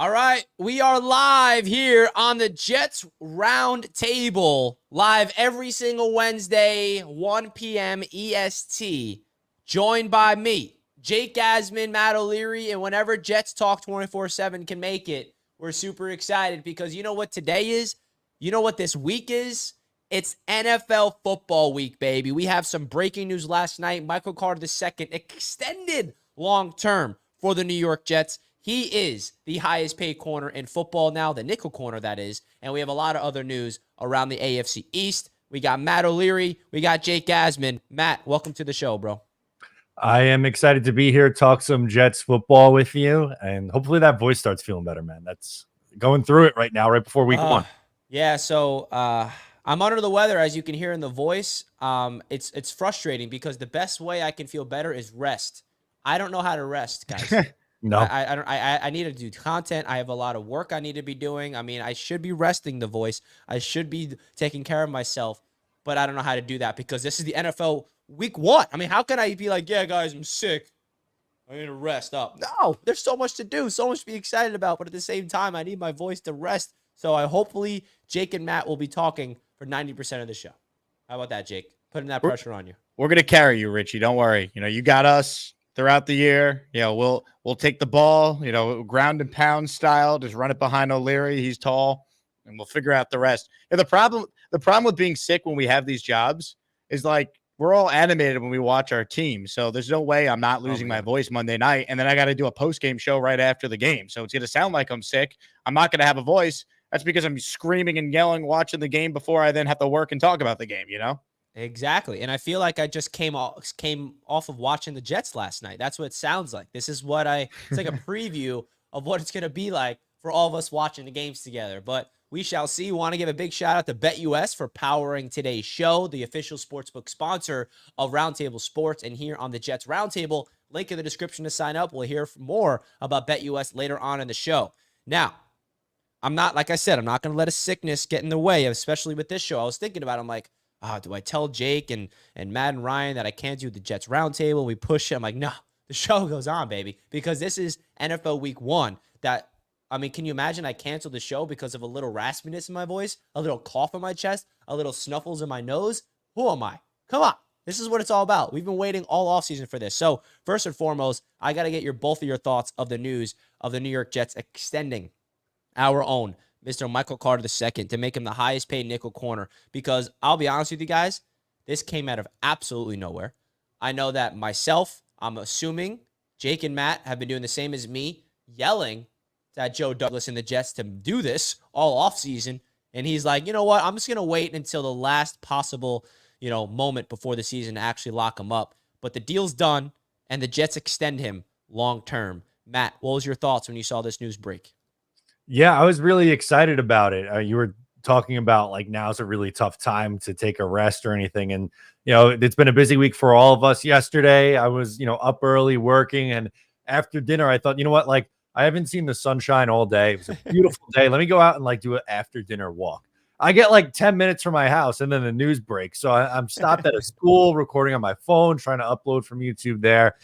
All right, we are live here on the Jets Roundtable, live every single Wednesday, 1 p.m. EST, joined by me, Jake Gasman, Matt O'Leary, and whenever Jets Talk 24/7 can make it, we're super excited because you know what today is? You know what this week is? It's NFL football week, baby. We have some breaking news last night. Michael Carter II extended long-term for the New York Jets. He is the highest paid corner in football now, the nickel corner, that is. And we have a lot of other news around the AFC East. We got Matt O'Leary. We got Jake Gasman. Matt, welcome to the show, bro. I am excited to be here, talk some Jets football with you, and hopefully that voice starts feeling better, man. That's going through it right now, right before week one. Yeah, so I'm under the weather, as you can hear in the voice. It's frustrating because the best way I can feel better is rest. I don't know how to rest, guys. No, I need to do content. I have a lot of work I need to be doing. I mean, I should be resting the voice. I should be taking care of myself, but I don't know how to do that because this is the NFL week one. I mean, how can I be like, yeah, guys, I'm sick, I need to rest up? No, there's so much to do, so much to be excited about, but at the same time, I need my voice to rest. So hopefully Jake and Matt will be talking for 90% of the show. How about that, Jake? Putting that pressure on you. We're going to carry you, Richie. Don't worry. You know, you got us throughout the year. You know, we'll take the ball, you know, ground and pound style, just run it behind O'Leary. He's tall, and we'll figure out the rest. And the problem with being sick when we have these jobs is like we're all animated when we watch our team. So there's no way I'm not losing my voice Monday night. And then I got to do a post-game show right after the game. So it's going to sound like I'm sick. I'm not going to have a voice. That's because I'm screaming and yelling watching the game before I then have to work and talk about the game, you know? Exactly. And I feel like I just came off of watching the Jets last night. That's what it sounds like. This is what it's like a preview of what it's going to be like for all of us watching the games together. But we shall see. We want to give a big shout out to BetUS for powering today's show, the official sportsbook sponsor of Roundtable Sports. And here on the Jets Roundtable, link in the description to sign up. We'll hear more about BetUS later on in the show. Now, like I said, I'm not going to let a sickness get in the way, especially with this show. I was thinking about it. I'm like, do I tell Jake and Matt and Ryan that I can't do the Jets Roundtable? We push it. I'm like, no, the show goes on, baby, because this is NFL Week 1. Can you imagine I canceled the show because of a little raspiness in my voice, a little cough in my chest, a little snuffles in my nose? Who am I? Come on. This is what it's all about. We've been waiting all offseason for this. So first and foremost, I got to get both of your thoughts of the news of the New York Jets extending our own Mr. Michael Carter II to make him the highest paid nickel corner, because I'll be honest with you guys, this came out of absolutely nowhere. I know that myself, I'm assuming Jake and Matt have been doing the same as me, yelling at Joe Douglas and the Jets to do this all offseason. And he's like, you know what? I'm just going to wait until the last possible, moment before the season to actually lock him up. But the deal's done, and the Jets extend him long term. Matt, what was your thoughts when you saw this news break? Yeah, I was really excited about it. You were talking about like now's a really tough time to take a rest or anything. And, it's been a busy week for all of us. Yesterday, I was, up early working. And after dinner, I thought, you know what? Like, I haven't seen the sunshine all day. It was a beautiful day. Let me go out and like do an after dinner walk. I get like 10 minutes from my house and then the news breaks. So I'm stopped at a school recording on my phone, trying to upload from YouTube there.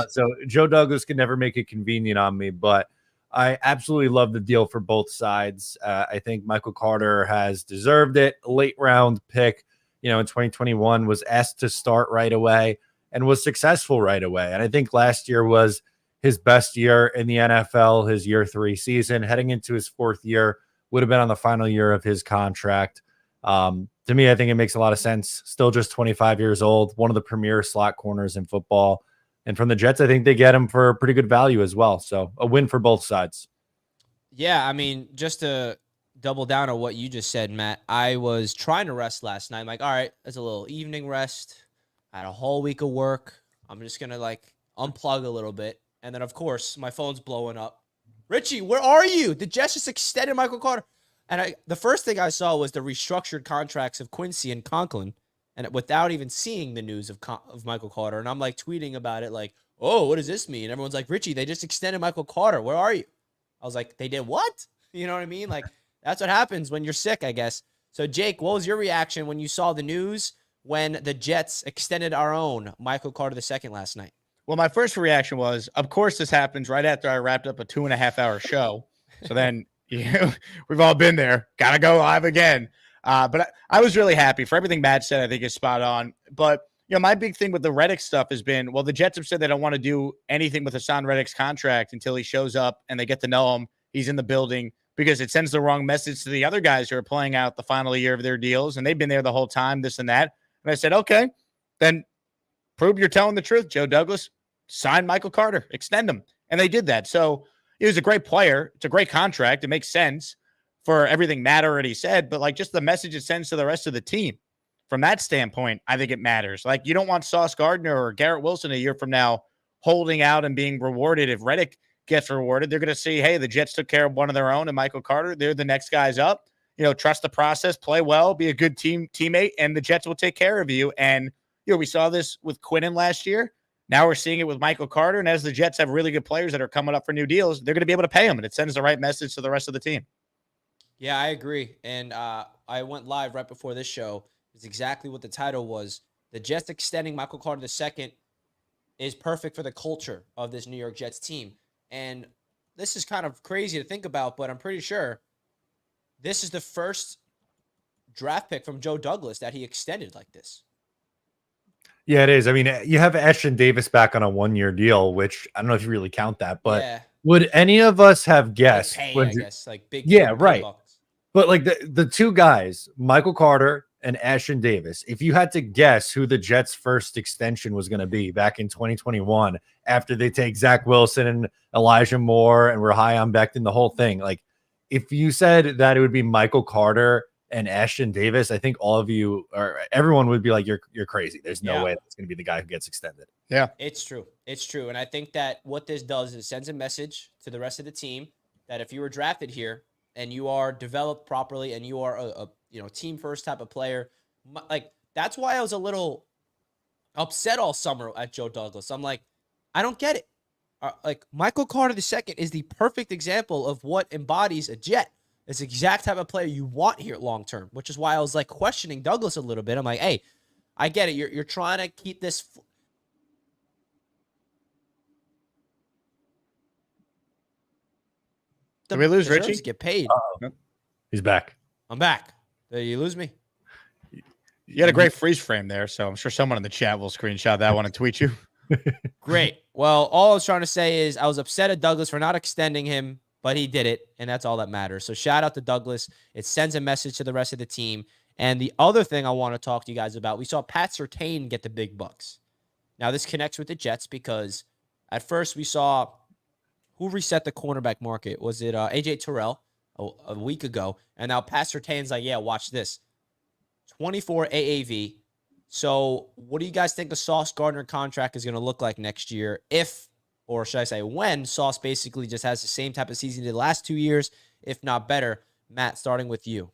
So Joe Douglas can never make it convenient on me, but I absolutely love the deal for both sides. I think Michael Carter has deserved it. A late round pick, in 2021 was asked to start right away and was successful right away. And I think last year was his best year in the NFL, his year 3 season. Heading into his 4th year, would have been on the final year of his contract. To me, I think it makes a lot of sense. Still just 25 years old, one of the premier slot corners in football. And from the Jets, I think they get him for pretty good value as well. So a win for both sides. Yeah, just to double down on what you just said, Matt, I was trying to rest last night. I'm like, all right, it's a little evening rest. I had a whole week of work. I'm just going to unplug a little bit. And then, of course, my phone's blowing up. Richie, where are you? The Jets just extended Michael Carter. And the first thing I saw was the restructured contracts of Quincy and Conklin, and without even seeing the news of Michael Carter. And I'm tweeting about it oh, what does this mean? Everyone's like, Richie, they just extended Michael Carter. Where are you? I was like, they did what? You know what I mean? That's what happens when you're sick, I guess. So, Jake, what was your reaction when you saw the news when the Jets extended our own Michael Carter II last night? Well, my first reaction was, of course, this happens right after I wrapped up a 2.5-hour show. So then we've all been there. Got to go live again. But I was really happy for everything Matt said. I think is spot on. But my big thing with the Reddick stuff has been, well, the Jets have said they don't want to do anything with Haason Reddick's contract until he shows up and they get to know him. He's in the building, because it sends the wrong message to the other guys who are playing out the final year of their deals, and they've been there the whole time, this and that. And I said, okay, then prove you're telling the truth, Joe Douglas. Sign Michael Carter, extend him. And they did that. So he was a great player. It's a great contract. It makes sense for everything Matt already said, but like just the message it sends to the rest of the team. From that standpoint, I think it matters. Like, you don't want Sauce Gardner or Garrett Wilson a year from now holding out and being rewarded. If Reddick gets rewarded, they're going to see, hey, the Jets took care of one of their own and Michael Carter. They're the next guys up. Trust the process, play well, be a good teammate, and the Jets will take care of you. And, we saw this with Quinnen last year. Now we're seeing it with Michael Carter. And as the Jets have really good players that are coming up for new deals, they're going to be able to pay them. And it sends the right message to the rest of the team. Yeah, I agree. And I went live right before this show. It's exactly what the title was. The Jets extending Michael Carter II is perfect for the culture of this New York Jets team. And this is kind of crazy to think about, but I'm pretty sure this is the first draft pick from Joe Douglas that he extended like this. Yeah, it is. I mean, you have Ashton Davis back on a 1-year deal, which I don't know if you really count that, but would any of us have guessed? Big pay, I guess, like big. Yeah, right. Bucks. But like the two guys, Michael Carter and Ashton Davis, if you had to guess who the Jets' first extension was going to be back in 2021, after they take Zach Wilson and Elijah Moore and we're high on Becton, the whole thing, like if you said that it would be Michael Carter and Ashton Davis, I think all of you or everyone would be like, you're crazy. There's no way that's going to be the guy who gets extended. Yeah, it's true. It's true. And I think that what this does is it sends a message to the rest of the team that if you were drafted here and you are developed properly and you are a team first type of player, like that's why I was a little upset all summer at Joe Douglas. I'm like, I don't get it. Like Michael Carter II is the perfect example of what embodies a Jet. It's the exact type of player you want here long term, which is why I was like questioning Douglas a little bit. I'm like, hey, I get it. You're trying to keep this. Did we lose Richie? Get paid. He's back. I'm back. Did you lose me? You had a great freeze frame there, so I'm sure someone in the chat will screenshot that one and tweet you. Great. Well, all I was trying to say is I was upset at Douglas for not extending him, but he did it, and that's all that matters. So shout out to Douglas. It sends a message to the rest of the team. And the other thing I want to talk to you guys about, we saw Pat Surtain get the big bucks. Now, this connects with the Jets because at first we saw who reset the cornerback market. Was it A.J. Terrell a week ago? And now Pat Surtain's like, yeah, watch this. 24 AAV. So what do you guys think the Sauce Gardner contract is going to look like next year if, or should I say when, Sauce basically just has the same type of season he did the last 2 years, if not better? Matt, starting with you.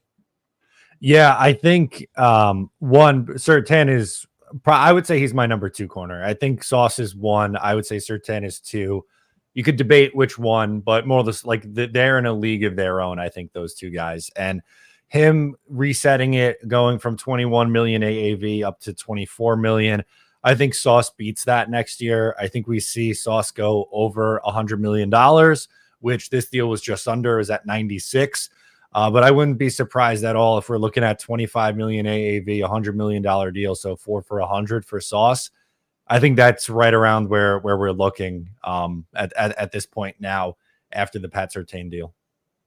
Yeah, I think one, Surtain is, I would say he's my number 2 corner. I think Sauce is 1. I would say Surtain is 2. You could debate which one, but more or less like they're in a league of their own. I think those two guys, and him resetting it, going from 21 million AAV up to 24 million. I think Sauce beats that next year. I think we see Sauce go over $100 million, which this deal was just under, is at 96. But I wouldn't be surprised at all if we're looking at 25 million AAV, $100 million deal. So 4 for 100 for Sauce. I think that's right around where we're looking at this point now after the Pat Surtain deal.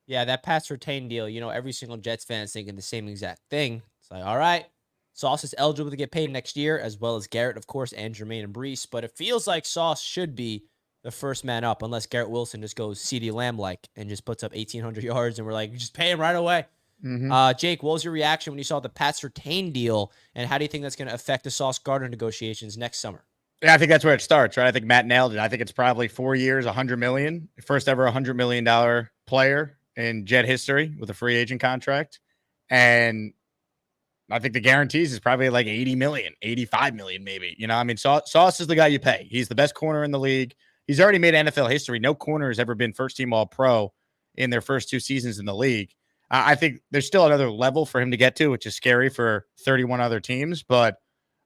Yeah, that Pat Surtain deal, every single Jets fan is thinking the same exact thing. It's like, all right, Sauce is eligible to get paid next year, as well as Garrett, of course, and Jermaine and Brees. But it feels like Sauce should be the first man up, unless Garrett Wilson just goes CeeDee Lamb-like and just puts up 1,800 yards, and we're like, just pay him right away. Mm-hmm. Jake, what was your reaction when you saw the Pat Surtain deal, and how do you think that's going to affect the Sauce Gardner negotiations next summer? Yeah, I think that's where it starts, right? I think Matt nailed it. I think it's probably 4 years, $100 million, first ever $100 million player in Jet history with a free agent contract. And I think the guarantees is probably like 80 million, 85 million, maybe. Sauce is the guy you pay. He's the best corner in the league. He's already made NFL history. No corner has ever been first team all pro in their first 2 seasons in the league. I think there's still another level for him to get to, which is scary for 31 other teams. But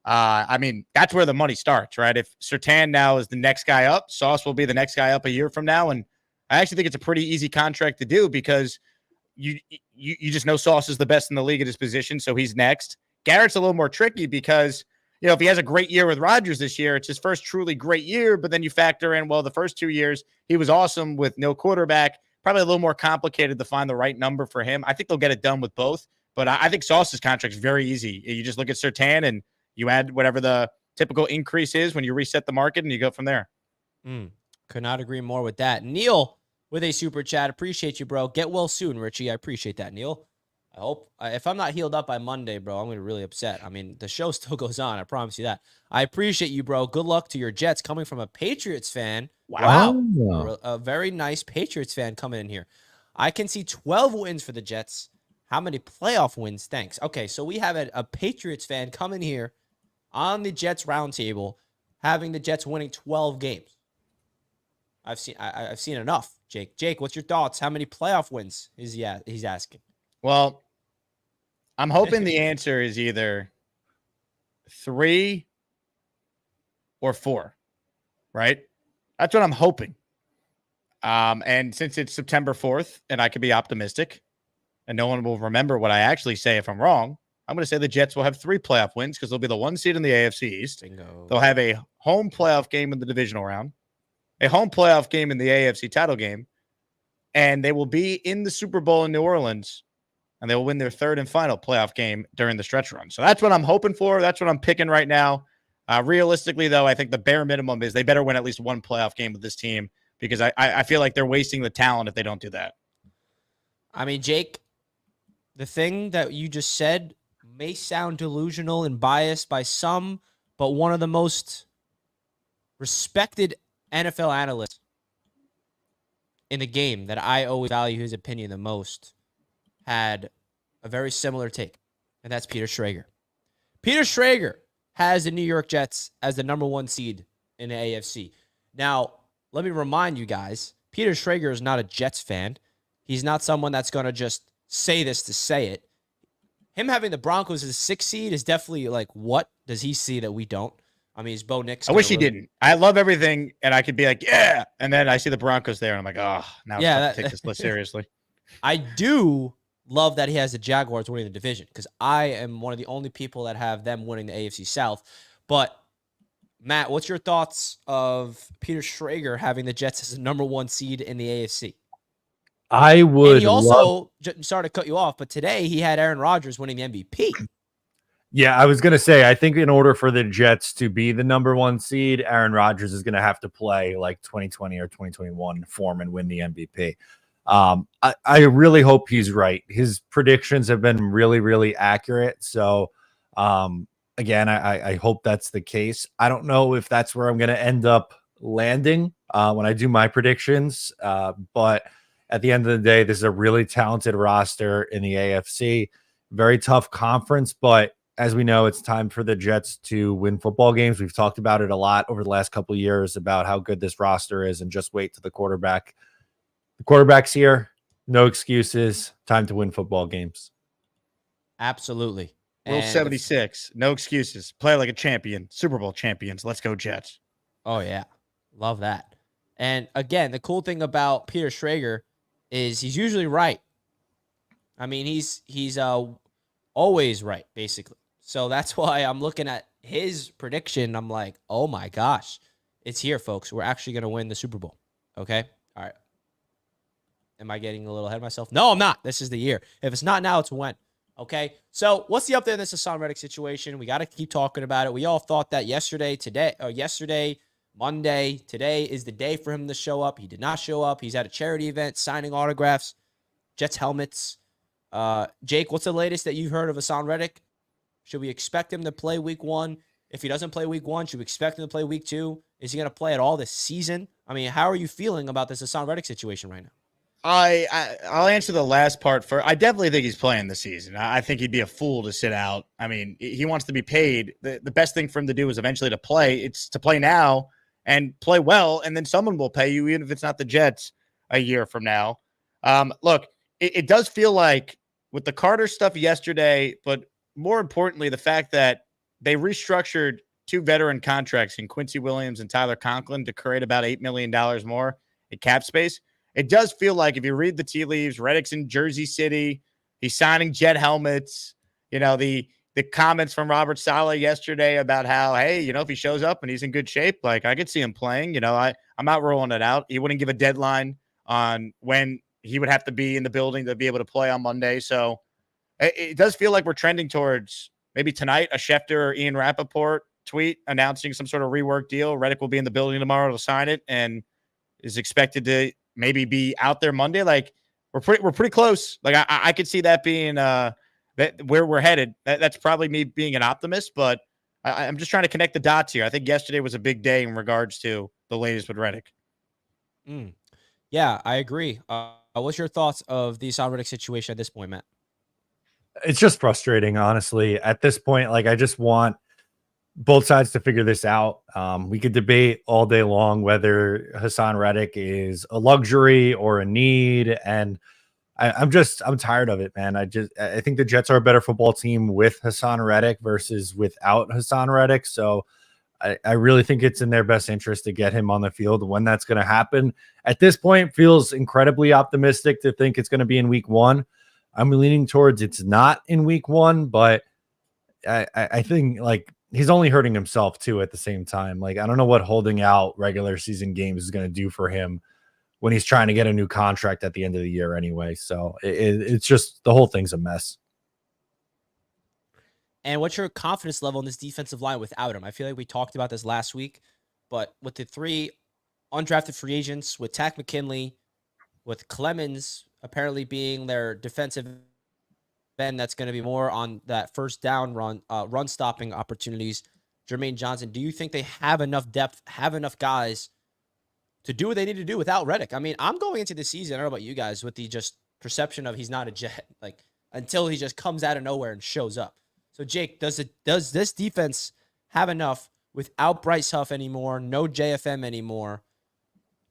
that's where the money starts, right? If Surtain now is the next guy up, Sauce will be the next guy up a year from now. And I actually think it's a pretty easy contract to do because you just know Sauce is the best in the league at his position, so he's next. Garrett's a little more tricky because, if he has a great year with Rodgers this year, it's his first truly great year, but then you factor in, well, the first 2 years, he was awesome with no quarterback. Probably a little more complicated to find the right number for him. I think they'll get it done with both, but I think Sauce's contract is very easy. You just look at Surtain and you add whatever the typical increase is when you reset the market and you go from there. Could not agree more with that. Neil with a super chat. Appreciate you, bro. Get well soon, Richie. I appreciate that, Neil. I hope if I'm not healed up by Monday, bro, I'm going to be really upset. I mean, the show still goes on. I promise you that. I appreciate you, bro. Good luck to your Jets coming from a Patriots fan. Wow. A very nice Patriots fan coming in here. I can see 12 wins for the Jets. How many playoff wins? Thanks. Okay, so we have a Patriots fan coming here on the Jets roundtable, having the Jets winning 12 games. I've seen enough, Jake. Jake, what's your thoughts? How many playoff wins he's asking? Well, I'm hoping the answer is either 3 or 4, right? That's what I'm hoping. And since it's September 4th and I can be optimistic and no one will remember what I actually say if I'm wrong, I'm going to say the Jets will have 3 playoff wins because they'll be the 1 seed in the AFC East. Bingo. They'll have a home playoff game in the divisional round, a home playoff game in the AFC title game, and they will be in the Super Bowl in New Orleans, and they will win their 3rd and final playoff game during the stretch run. So that's what I'm hoping for. That's what I'm picking right now. Realistically, though, I think the bare minimum is they better win at least 1 playoff game with this team because I feel like they're wasting the talent if they don't do that. I mean, Jake, the thing that you just said may sound delusional and biased by some, but one of the most respected NFL analysts in the game that I always value his opinion the most had a very similar take, and that's Peter Schrager. Peter Schrager has the New York Jets as the number 1 seed in the AFC. Now, let me remind you guys, Peter Schrager is not a Jets fan. He's not someone that's going to just say this to say it. Him having the Broncos as a 6th seed is definitely like, what does he see that we don't? I mean, is Bo Nix? I wish he didn't. I love everything, and I could be like, yeah, and then I see the Broncos there, and I'm like, oh, now I take this list seriously. I do love that he has the Jaguars winning the division because I am one of the only people that have them winning the AFC South. But, Matt, what's your thoughts of Peter Schrager having the Jets as the number 1 seed in the AFC? I would. And he also, sorry to cut you off, but today he had Aaron Rodgers winning the MVP. Yeah, I was going to say, I think in order for the Jets to be the number 1 seed, Aaron Rodgers is going to have to play like 2020 or 2021 form and win the MVP. I really hope he's right. His predictions have been really, really accurate. So, again, I hope that's the case. I don't know if that's where I'm going to end up landing when I do my predictions. But at the end of the day, this is a really talented roster in the AFC. Very tough conference, but as we know, it's time for the Jets to win football games. We've talked about it a lot over the last couple of years about how good this roster is, and just wait to the quarterback. The quarterback's here. No excuses. Time to win football games. Absolutely. Rule 76. No excuses. Play like a champion. Super Bowl champions. Let's go Jets. Oh, yeah. Love that. And again, the cool thing about Peter Schrager is he's usually right. I mean, he's always right, basically. So that's why I'm looking at his prediction. I'm like, oh my gosh, it's here, folks. We're actually going to win the Super Bowl. Okay? All right. Am I getting a little ahead of myself? No, I'm not. This is the year. If it's not now, it's when. Okay? So what's the update on this Haason Reddick situation? We got to keep talking about it. We all thought that yesterday, Monday, today is the day for him to show up. He did not show up. He's at a charity event, signing autographs, Jets helmets. Jake, what's the latest that you've heard of Haason Reddick? Should we expect him to play week 1? If he doesn't play week 1, should we expect him to play week 2? Is he going to play at all this season? I mean, how are you feeling about this Haason Reddick situation right now? I'll answer the last part first. I definitely think he's playing this season. I think he'd be a fool to sit out. I mean, he wants to be paid. The best thing for him to do is eventually to play. It's to play now and play well, and then someone will pay you, even if it's not the Jets a year from now. Look, it does feel like with the Carter stuff yesterday, but more importantly, the fact that they restructured 2 veteran contracts in Quincy Williams and Tyler Conklin to create about $8 million more in cap space. it does feel like if you read the tea leaves, Reddick's in Jersey City. He's signing Jet helmets. The comments from Robert Saleh yesterday about how, hey, if he shows up and he's in good shape, like I could see him playing. I'm not rolling it out. He wouldn't give a deadline on when he would have to be in the building to be able to play on Monday. So it does feel like we're trending towards maybe tonight a Schefter or Ian Rappaport tweet announcing some sort of rework deal. Reddick will be in the building tomorrow to sign it and is expected to maybe be out there Monday. Like we're pretty close. Like I could see that being where we're headed. That's probably me being an optimist, but I'm just trying to connect the dots here. I think yesterday was a big day in regards to the latest with Reddick. Yeah, I agree. What's your thoughts of the Haason Reddick situation at this point, Matt? It's just frustrating, honestly. At this point, like I just want both sides to figure this out. We could debate all day long whether Haason Reddick is a luxury or a need, and I'm tired of it, man. I think the Jets are a better football team with Haason Reddick versus without Haason Reddick. So I really think it's in their best interest to get him on the field. When that's going to happen at this point feels incredibly optimistic to think it's going to be in week 1. I'm leaning towards it's not in week 1, but I think like he's only hurting himself too at the same time. Like, I don't know what holding out regular season games is going to do for him when he's trying to get a new contract at the end of the year anyway. So it's just the whole thing's a mess. And what's your confidence level in this defensive line without him? I feel like we talked about this last week, but with the 3 undrafted free agents, with Takk McKinley, with Clemens apparently being their defensive end, that's going to be more on that first down run stopping opportunities. Jermaine Johnson, do you think they have enough depth, have enough guys to do what they need to do without Reddick? I mean, I'm going into the season, I don't know about you guys, with the just perception of he's not a Jet, like until he just comes out of nowhere and shows up. So Jake, does this defense have enough without Bryce Huff anymore, no JFM anymore,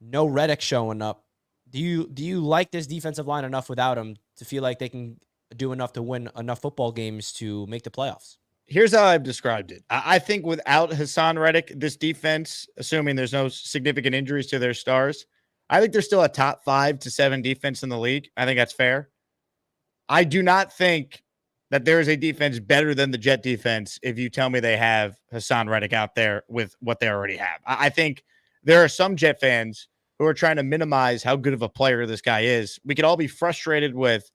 no Reddick showing up? Do you like this defensive line enough without him to feel like they can do enough to win enough football games to make the playoffs? Here's how I've described it. I think without Haason Reddick, this defense, assuming there's no significant injuries to their stars, I think they're still a top 5 to 7 defense in the league. I think that's fair. I do not think that there is a defense better than the Jet defense if you tell me they have Haason Reddick out there with what they already have. I think there are some Jet fans who are trying to minimize how good of a player this guy is. We could all be frustrated with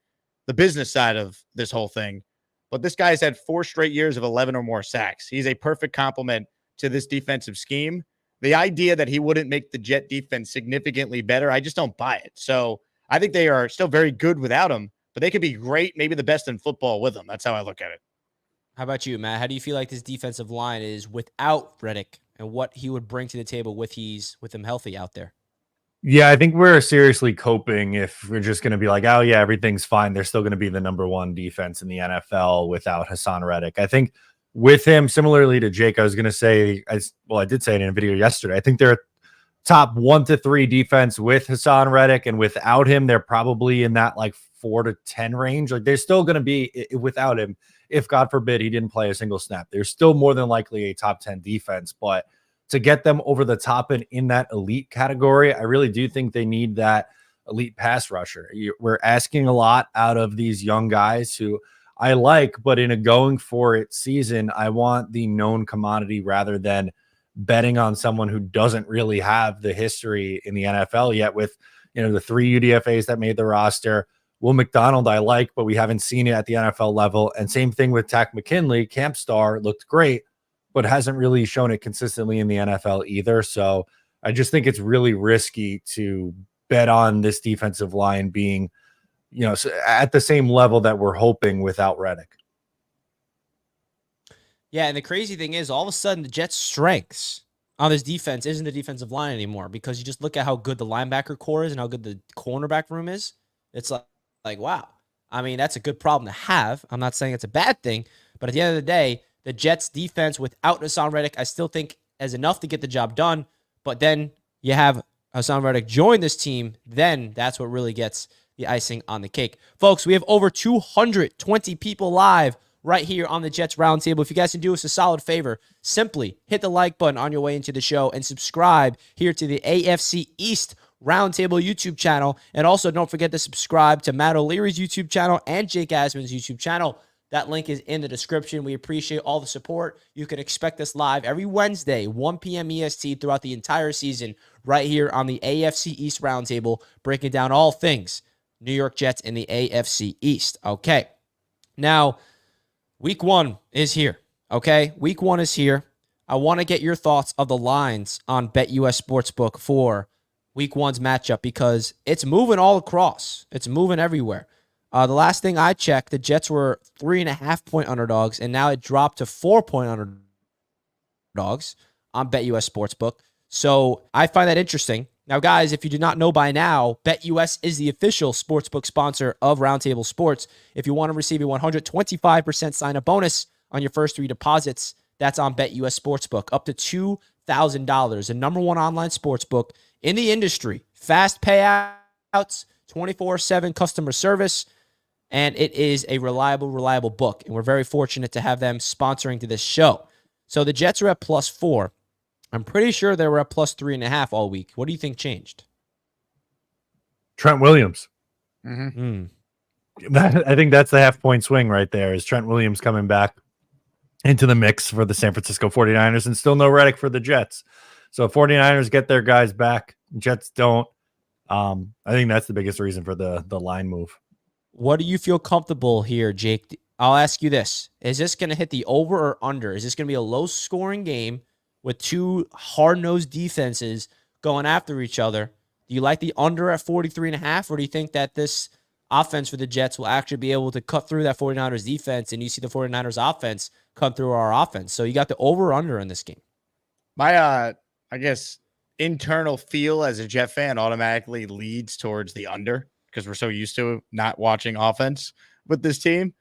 the business side of this whole thing, but this guy's had 4 straight years of 11 or more sacks. He's a perfect complement to this defensive scheme. The idea that he wouldn't make the Jet defense significantly better, I just don't buy it. So I think they are still very good without him, but they could be great, maybe the best in football with him. That's how I look at it. How about you, Matt? How do you feel like this defensive line is without Reddick and what he would bring to the table with him healthy out there? Yeah, I think we're seriously coping if we're just going to be like, oh, yeah, everything's fine. They're still going to be the number 1 defense in the NFL without Haason Reddick. I think with him, similarly to Jake, I was going to say, I did say it in a video yesterday, I think they're top 1 to 3 defense with Haason Reddick, and without him, they're probably in that like 4 to 10 range. Like they're still going to be without him. If God forbid he didn't play a single snap, they're still more than likely a top 10 defense, but to get them over the top and in that elite category, I really do think they need that elite pass rusher. We're asking a lot out of these young guys who I like, but in a going for it season, I want the known commodity rather than betting on someone who doesn't really have the history in the NFL yet with, the 3 UDFAs that made the roster. Will McDonald I like, but we haven't seen it at the NFL level. And same thing with Takk McKinley. Camp star looked great, but hasn't really shown it consistently in the NFL either. So I just think it's really risky to bet on this defensive line being, at the same level that we're hoping without Reddick. Yeah, and the crazy thing is all of a sudden the Jets' strengths on this defense isn't the defensive line anymore, because you just look at how good the linebacker core is and how good the cornerback room is. It's like wow. I mean, that's a good problem to have. I'm not saying it's a bad thing, but at the end of the day, the Jets defense without Haason Reddick, I still think is enough to get the job done. But then you have Haason Reddick join this team, then that's what really gets the icing on the cake. Folks, we have over 220 people live right here on the Jets Roundtable. If you guys can do us a solid favor, simply hit the like button on your way into the show and subscribe here to the AFC East Roundtable YouTube channel. And also don't forget to subscribe to Matt O'Leary's YouTube channel and Jake Asman's YouTube channel. That link is in the description. We appreciate all the support. You can expect us live every Wednesday, 1 p.m. EST throughout the entire season, right here on the AFC East Roundtable, breaking down all things New York Jets in the AFC East. Okay. Now, week 1 is here. Okay. Week 1 is here. I want to get your thoughts of the lines on BetUS Sportsbook for week 1's matchup because it's moving all across. It's moving everywhere. The last thing I checked, the Jets were 3.5-point underdogs, and now it dropped to 4-point underdogs on BetUS Sportsbook. So I find that interesting. Now, guys, if you do not know by now, BetUS is the official sportsbook sponsor of Roundtable Sports. If you want to receive a 125% sign-up bonus on your first 3 deposits, that's on BetUS Sportsbook, up to $2,000. The number 1 online sportsbook in the industry. Fast payouts, 24/7 customer service, and it is a reliable book. And we're very fortunate to have them sponsoring to this show. So the Jets are at +4. I'm pretty sure they were at +3.5 all week. What do you think changed? Trent Williams. Mm-hmm. I think that's the half-point swing right there is Trent Williams coming back into the mix for the San Francisco 49ers and still no Reddick for the Jets. So 49ers get their guys back. Jets don't. I think that's the biggest reason for the line move. What do you feel comfortable here, Jake? I'll ask you this. Is this going to hit the over or under? Is this going to be a low-scoring game with 2 hard-nosed defenses going after each other? Do you like the under at 43.5, or do you think that this offense for the Jets will actually be able to cut through that 49ers defense and you see the 49ers offense cut through our offense? So you got the over or under in this game. My, I guess, internal feel as a Jet fan automatically leads towards the under because we're so used to not watching offense with this team.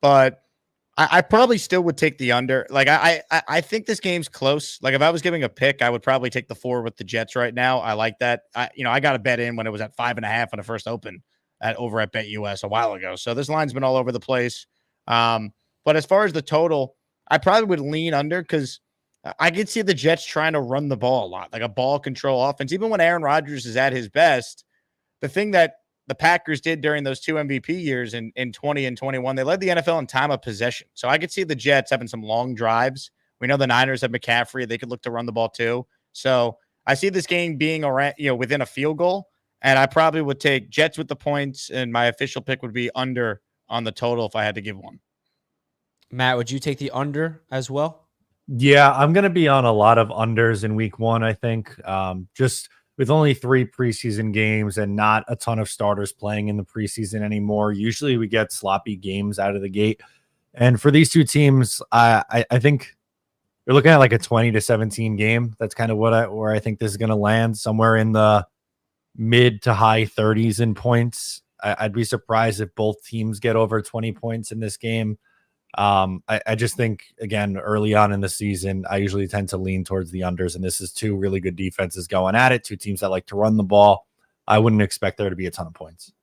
But I probably still would take the under. Like, I think this game's close. Like, if I was giving a pick, I would probably take the 4 with the Jets right now. I like that. I got a bet in when it was at 5.5 when it first opened over at BetUS a while ago. So this line's been all over the place. But as far as the total, I probably would lean under because I could see the Jets trying to run the ball a lot, like a ball control offense. Even when Aaron Rodgers is at his best, the thing that the Packers did during those 2 MVP years in 20 and 21, they led the NFL in time of possession. So I could see the Jets having some long drives. We know the Niners have McCaffrey. They could look to run the ball too. So I see this game being around, within a field goal, and I probably would take Jets with the points, and my official pick would be under on the total if I had to give one. Matt, would you take the under as well? Yeah, I'm going to be on a lot of unders in week 1, I think. Just with only 3 preseason games and not a ton of starters playing in the preseason anymore. Usually we get sloppy games out of the gate. And for these 2 teams, I think you're looking at like a 20-17 game. That's kind of where I think this is going to land, somewhere in the mid to high 30s in points. I'd be surprised if both teams get over 20 points in this game. I just think, again, early on in the season, I usually tend to lean towards the unders, and this is 2 really good defenses going at it, 2 teams that like to run the ball. I wouldn't expect there to be a ton of points.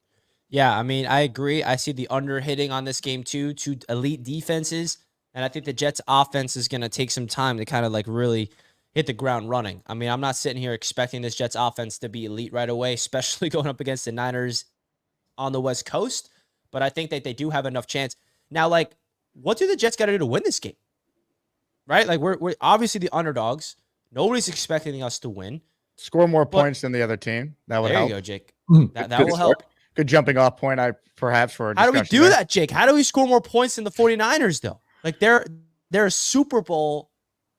Yeah, I mean, I agree. I see the under hitting on this game too, 2 elite defenses, and I think the Jets offense is going to take some time to kind of like really hit the ground running. I mean, I'm not sitting here expecting this Jets offense to be elite right away, especially going up against the Niners on the West Coast, but I think that they do have enough chance. Now, like, what do the Jets got to do to win this game? Right? Like, we're obviously the underdogs. Nobody's expecting us to win. Score more points than the other team. That would help. There you go, Jake. That will help. Good jumping off point, perhaps for a discussion. How do we do that, Jake? How do we score more points than the 49ers, though? Like, they're a Super Bowl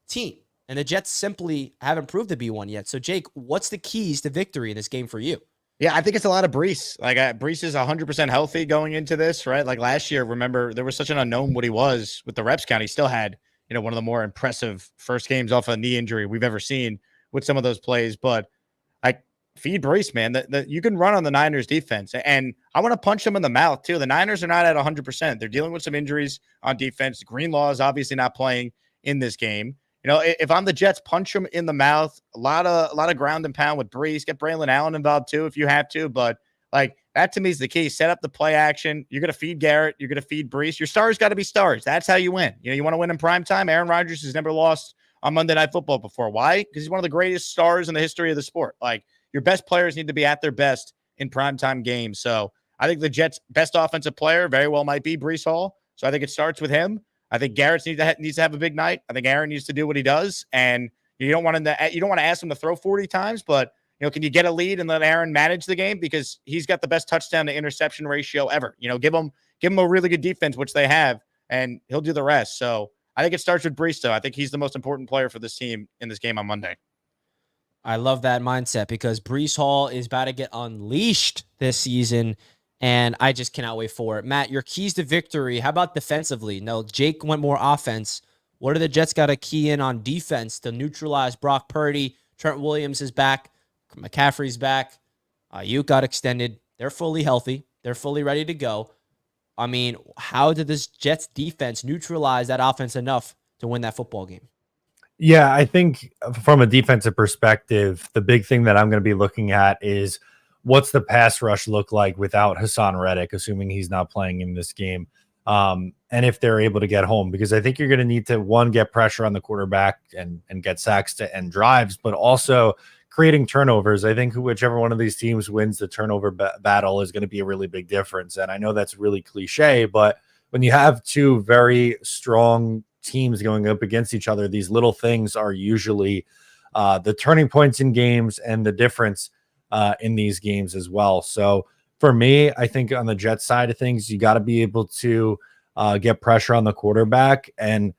team, and the Jets simply haven't proved to be one yet. So, Jake, what's the keys to victory in this game for you? Yeah, I think it's a lot of Brees. Like, Brees is 100% healthy going into this, right? Like last year, remember, there was such an unknown what he was with the reps count. He still had, one of the more impressive first games off a knee injury we've ever seen with some of those plays. But feed Brees, man. That you can run on the Niners defense. And I want to punch them in the mouth, too. The Niners are not at 100%. They're dealing with some injuries on defense. Greenlaw is obviously not playing in this game. If I'm the Jets, punch them in the mouth. A lot of ground and pound with Brees. Get Braylon Allen involved too if you have to. But that to me is the key. Set up the play action. You're gonna feed Garrett. You're gonna feed Brees. Your stars got to be stars. That's how you win. You want to win in prime time. Aaron Rodgers has never lost on Monday Night Football before. Why? Because he's one of the greatest stars in the history of the sport. your best players need to be at their best in primetime games. So I think the Jets' best offensive player very well might be Breece Hall. So I think it starts with him. I think Garrett needs to have a big night. I think Aaron needs to do what he does, and you don't want to ask him to throw 40 times, but can you get a lead and let Aaron manage the game, because he's got the best touchdown to interception ratio ever. Give him a really good defense, which they have, and he'll do the rest. So I think it starts with Breece, though. I think he's the most important player for this team in this game on Monday. I love that mindset, because Breece Hall is about to get unleashed this season, and I just cannot wait for it. Matt, your keys to victory, how about defensively? No, Jake went more offense. What do the Jets got to key in on defense to neutralize Brock Purdy? Trent Williams is back. McCaffrey's back. Ayuk got extended. They're fully healthy. They're fully ready to go. I mean, how did this Jets defense neutralize that offense enough to win that football game? Yeah, I think from a defensive perspective, the big thing that I'm going to be looking at is what's the pass rush look like without Haason Reddick, assuming he's not playing in this game, and if they're able to get home, because I think you're going to need to, one, get pressure on the quarterback and get sacks to end drives, but also creating turnovers. I think whichever one of these teams wins the turnover battle is going to be a really big difference. And I know that's really cliche, but when you have two very strong teams going up against each other, these little things are usually the turning points in games and the difference in these games as well. So for me, I think on the Jets side of things, you got to be able to get pressure on the quarterback. And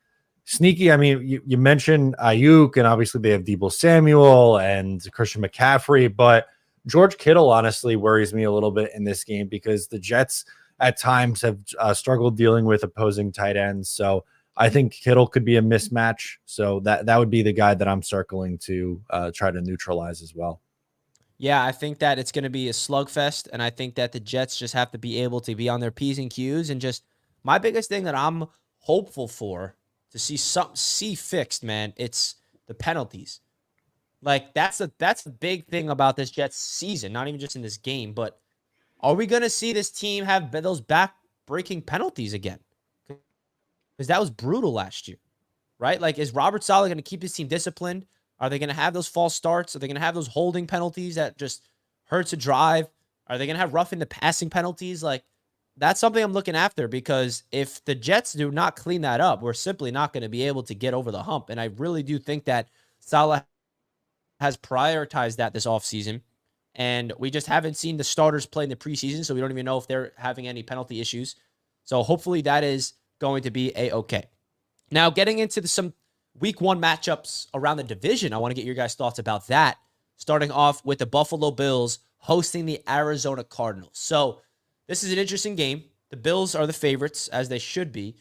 sneaky, I mean, you mentioned Ayuk, and obviously they have Deebo Samuel and Christian McCaffrey, but George Kittle honestly worries me a little bit in this game, because the Jets at times have struggled dealing with opposing tight ends. So I think Kittle could be a mismatch. So that would be the guy that I'm circling to try to neutralize as well. Yeah, I think that it's going to be a slugfest, and I think that the Jets just have to be able to be on their P's and Q's. And just my biggest thing that I'm hopeful for to see fixed, man, it's the penalties. Like that's the big thing about this Jets season, not even just in this game, but are we going to see this team have those back-breaking penalties again? Because that was brutal last year, right? Like, is Robert Saleh going to keep this team disciplined? Are they going to have those false starts? Are they going to have those holding penalties that just hurts a drive? Are they going to have roughing the passing penalties? Like, that's something I'm looking after, because if the Jets do not clean that up, we're simply not going to be able to get over the hump. And I really do think that Saleh has prioritized that this offseason. And we just haven't seen the starters play in the preseason, so we don't even know if they're having any penalty issues. So hopefully that is going to be A-okay. Now, getting into some Week 1 matchups around the division, I want to get your guys' thoughts about that. Starting off with the Buffalo Bills hosting the Arizona Cardinals. So this is an interesting game. The Bills are the favorites, as they should be.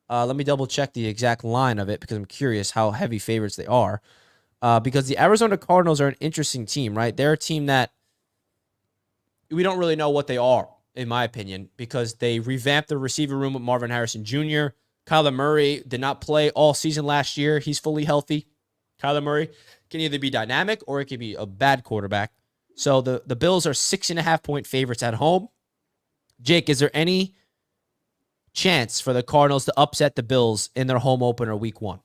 Let me double-check the exact line of it, because I'm curious how heavy favorites they are. Because the Arizona Cardinals are an interesting team, right? They're a team that we don't really know what they are, in my opinion, because they revamped the receiver room with Marvin Harrison Jr. Kyler Murray did not play all season last year. He's fully healthy. Kyler Murray can either be dynamic or it can be a bad quarterback. So the Bills are 6.5-point favorites at home. Jake, is there any chance for the Cardinals to upset the Bills in their home opener Week 1?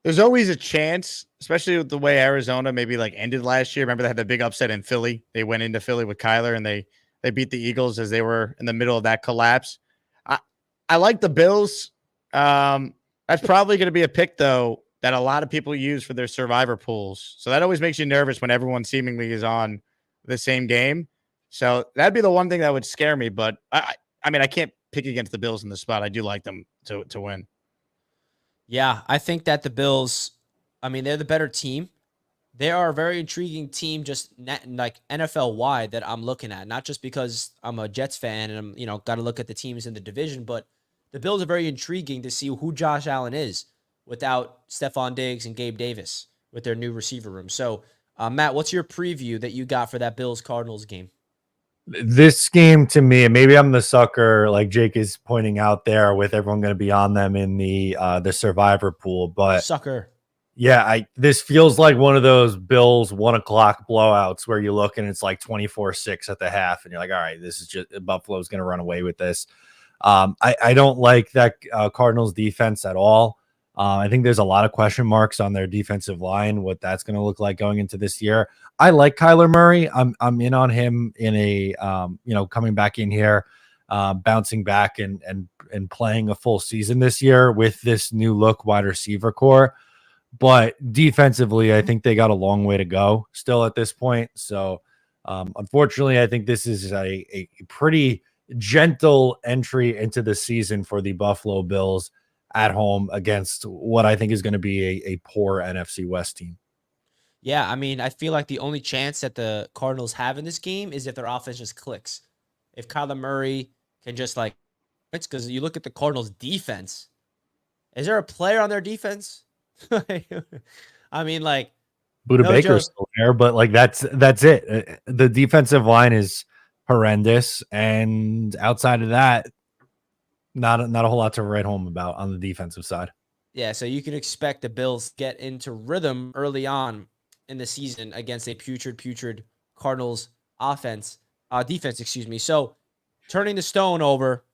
There's always a chance, especially with the way Arizona maybe ended last year. Remember they had the big upset in Philly. They went into Philly with Kyler and they beat the Eagles as they were in the middle of that collapse. I like the Bills. That's probably going to be a pick, though, that a lot of people use for their survivor pools. So that always makes you nervous when everyone seemingly is on the same game. So that'd be the one thing that would scare me. But I mean, I can't pick against the Bills in this spot. I do like them to win. Yeah, I think that the Bills, I mean, they're the better team. They are a very intriguing team, just like NFL wide, that I'm looking at. Not just because I'm a Jets fan and I'm, got to look at the teams in the division, but the Bills are very intriguing to see who Josh Allen is without Stephon Diggs and Gabe Davis with their new receiver room. So, Matt, what's your preview that you got for that Bills-Cardinals game? This game, to me, and maybe I'm the sucker, like Jake is pointing out there, with everyone going to be on them in the survivor pool. But sucker. Yeah, this feels like one of those Bills 1 o'clock blowouts where you look and it's like 24-6 at the half, and you're like, all right, this is just Buffalo's going to run away with this. I don't like that Cardinals defense at all. I think there's a lot of question marks on their defensive line, what that's going to look like going into this year. I like Kyler Murray. I'm in on him in a coming back in here, bouncing back and playing a full season this year with this new look wide receiver core. But defensively, I think they got a long way to go still at this point. So unfortunately, I think this is a pretty gentle entry into the season for the Buffalo Bills at home against what I think is going to be a poor NFC West team. Yeah, I mean, I feel like the only chance that the Cardinals have in this game is if their offense just clicks. If Kyler Murray can just it's because you look at the Cardinals defense. Is there a player on their defense? I mean, Buda no Baker's joke. still there, but that's it. The defensive line is horrendous, and outside of that, not a whole lot to write home about on the defensive side. Yeah, so you can expect the Bills get into rhythm early on in the season against a putrid Cardinals defense, excuse me. So turning the stone over,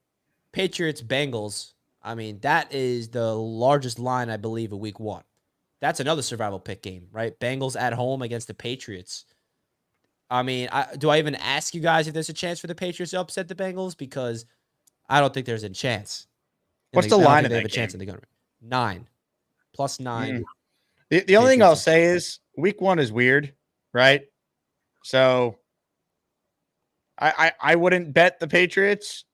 Patriots Bengals. I mean, that is the largest line, I believe, of week 1. That's another survival pick game, right? Bengals at home against the Patriots. I mean, do I even ask you guys if there's a chance for the Patriots to upset the Bengals? Because I don't think there's a chance. What's the line in they that have a chance game? in the gun. 9 + 9. The only thing I'll say is week 1 is weird, right? So I wouldn't bet the Patriots,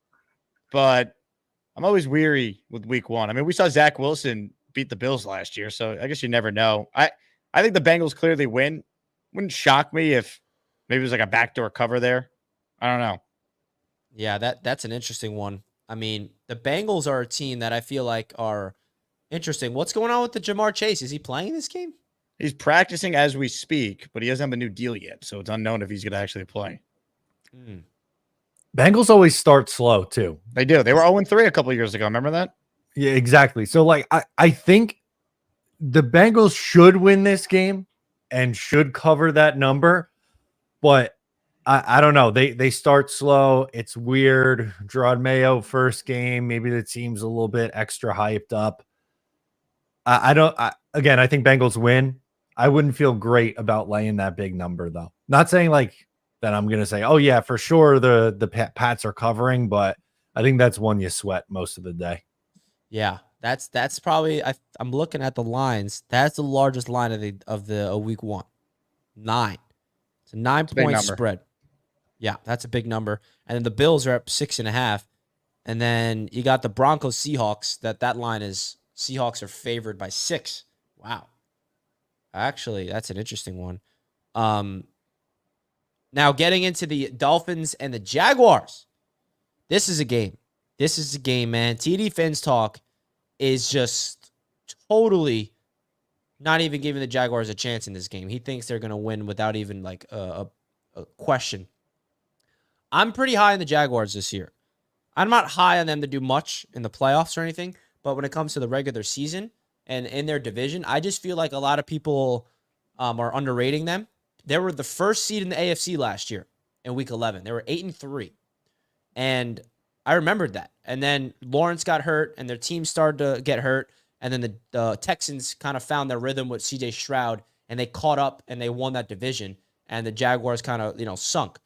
but I'm always weary with week 1. I mean, we saw Zach Wilson beat the Bills last year, so I guess you never know. I think the Bengals clearly win. Wouldn't shock me if maybe it was like a backdoor cover there. I don't know. Yeah, that's an interesting one. I mean, the Bengals are a team that I feel like are interesting. What's going on with the Jamar Chase? Is he playing this game? He's practicing as we speak, but he doesn't have a new deal yet, so it's unknown if he's going to actually play. Bengals always start slow too. They do. They were 0-3 a couple of years ago. Remember that? Yeah, exactly. So I think the Bengals should win this game and should cover that number, but I don't know. They start slow. It's weird. Gerard Mayo first game. Maybe the team's a little bit extra hyped up. I think Bengals win. I wouldn't feel great about laying that big number though. Not saying that I'm going to say, oh yeah, for sure the Pats are covering, but I think that's one you sweat most of the day. Yeah, that's probably I'm looking at the lines. That's the largest line of the week 1. 9. It's a 9-point spread. Yeah, that's a big number. And then the Bills are up 6.5. And then you got the Broncos Seahawks. That line is Seahawks are favored by 6. Wow. Actually, that's an interesting one. Now getting into the Dolphins and the Jaguars. This is a game. This is a game, man. TD Finn's talk is just totally not even giving the Jaguars a chance in this game. He thinks they're going to win without even a question. I'm pretty high on the Jaguars this year. I'm not high on them to do much in the playoffs or anything, but when it comes to the regular season and in their division, I just feel like a lot of people are underrating them. They were the first seed in the AFC last year in week 11. They were 8-3. And I remembered that. And then Lawrence got hurt and their team started to get hurt. And then the Texans kind of found their rhythm with CJ Stroud and they caught up and they won that division. And the Jaguars kind of, sunk.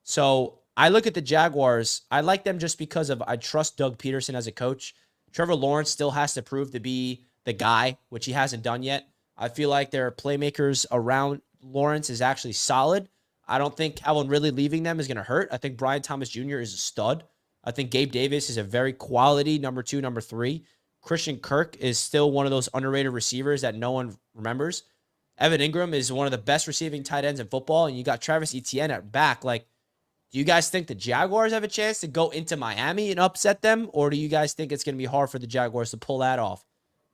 So I look at the Jaguars. I like them just because I trust Doug Peterson as a coach. Trevor Lawrence still has to prove to be the guy, which he hasn't done yet. I feel like their playmakers around Lawrence is actually solid. I don't think Calvin Ridley leaving them is going to hurt. I think Brian Thomas Jr. is a stud. I think Gabe Davis is a very quality number 2, number 3. Christian Kirk is still one of those underrated receivers that no one remembers. Evan Ingram is one of the best receiving tight ends in football, and you got Travis Etienne at back. Do you guys think the Jaguars have a chance to go into Miami and upset them, or do you guys think it's going to be hard for the Jaguars to pull that off?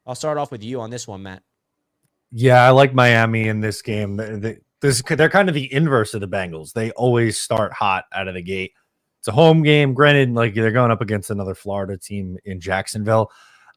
I'll start off with you on this one, Matt. Yeah, I like Miami in this game. They're kind of the inverse of the Bengals. They always start hot out of the gate. It's a home game. Granted, they're going up against another Florida team in Jacksonville.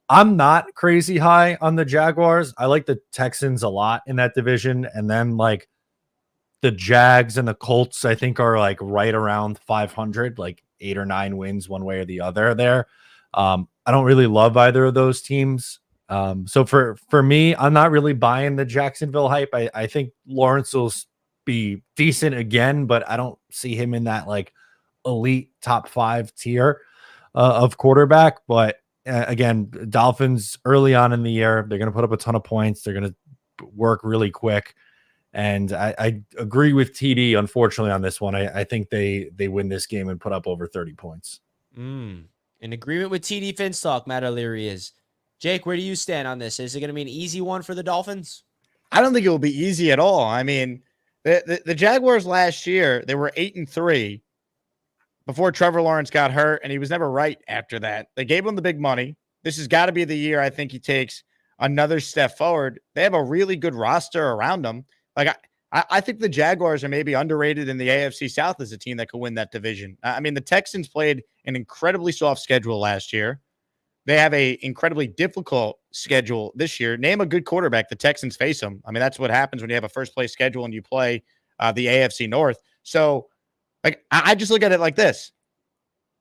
I'm not crazy high on the Jaguars. I like the Texans a lot in that division. And then the Jags and the Colts, I think, are right around 500, 8 or 9 wins one way or the other there. I don't really love either of those teams. So for me, I'm not really buying the Jacksonville hype. I think Lawrence will be decent again, but I don't see him in that like elite top 5 tier of quarterback. But again, Dolphins early on in the year, they're going to put up a ton of points. They're going to work really quick. And I agree with TD, unfortunately, on this one. I think they win this game and put up over 30 points. In agreement with TD Finstock, Matt O'Leary is. Jake, where do you stand on this? Is it going to be an easy one for the Dolphins? I don't think it will be easy at all. I mean, the Jaguars last year, they were 8-3 before Trevor Lawrence got hurt, and he was never right after that. They gave him the big money. This has got to be the year I think he takes another step forward. They have a really good roster around them. Like I think the Jaguars are maybe underrated in the AFC South as a team that could win that division. I mean, the Texans played an incredibly soft schedule last year. They have a incredibly difficult schedule this year. Name a good quarterback. The Texans face them. I mean, that's what happens when you have a first place schedule and you play the AFC North. So, like, I just look at it like this: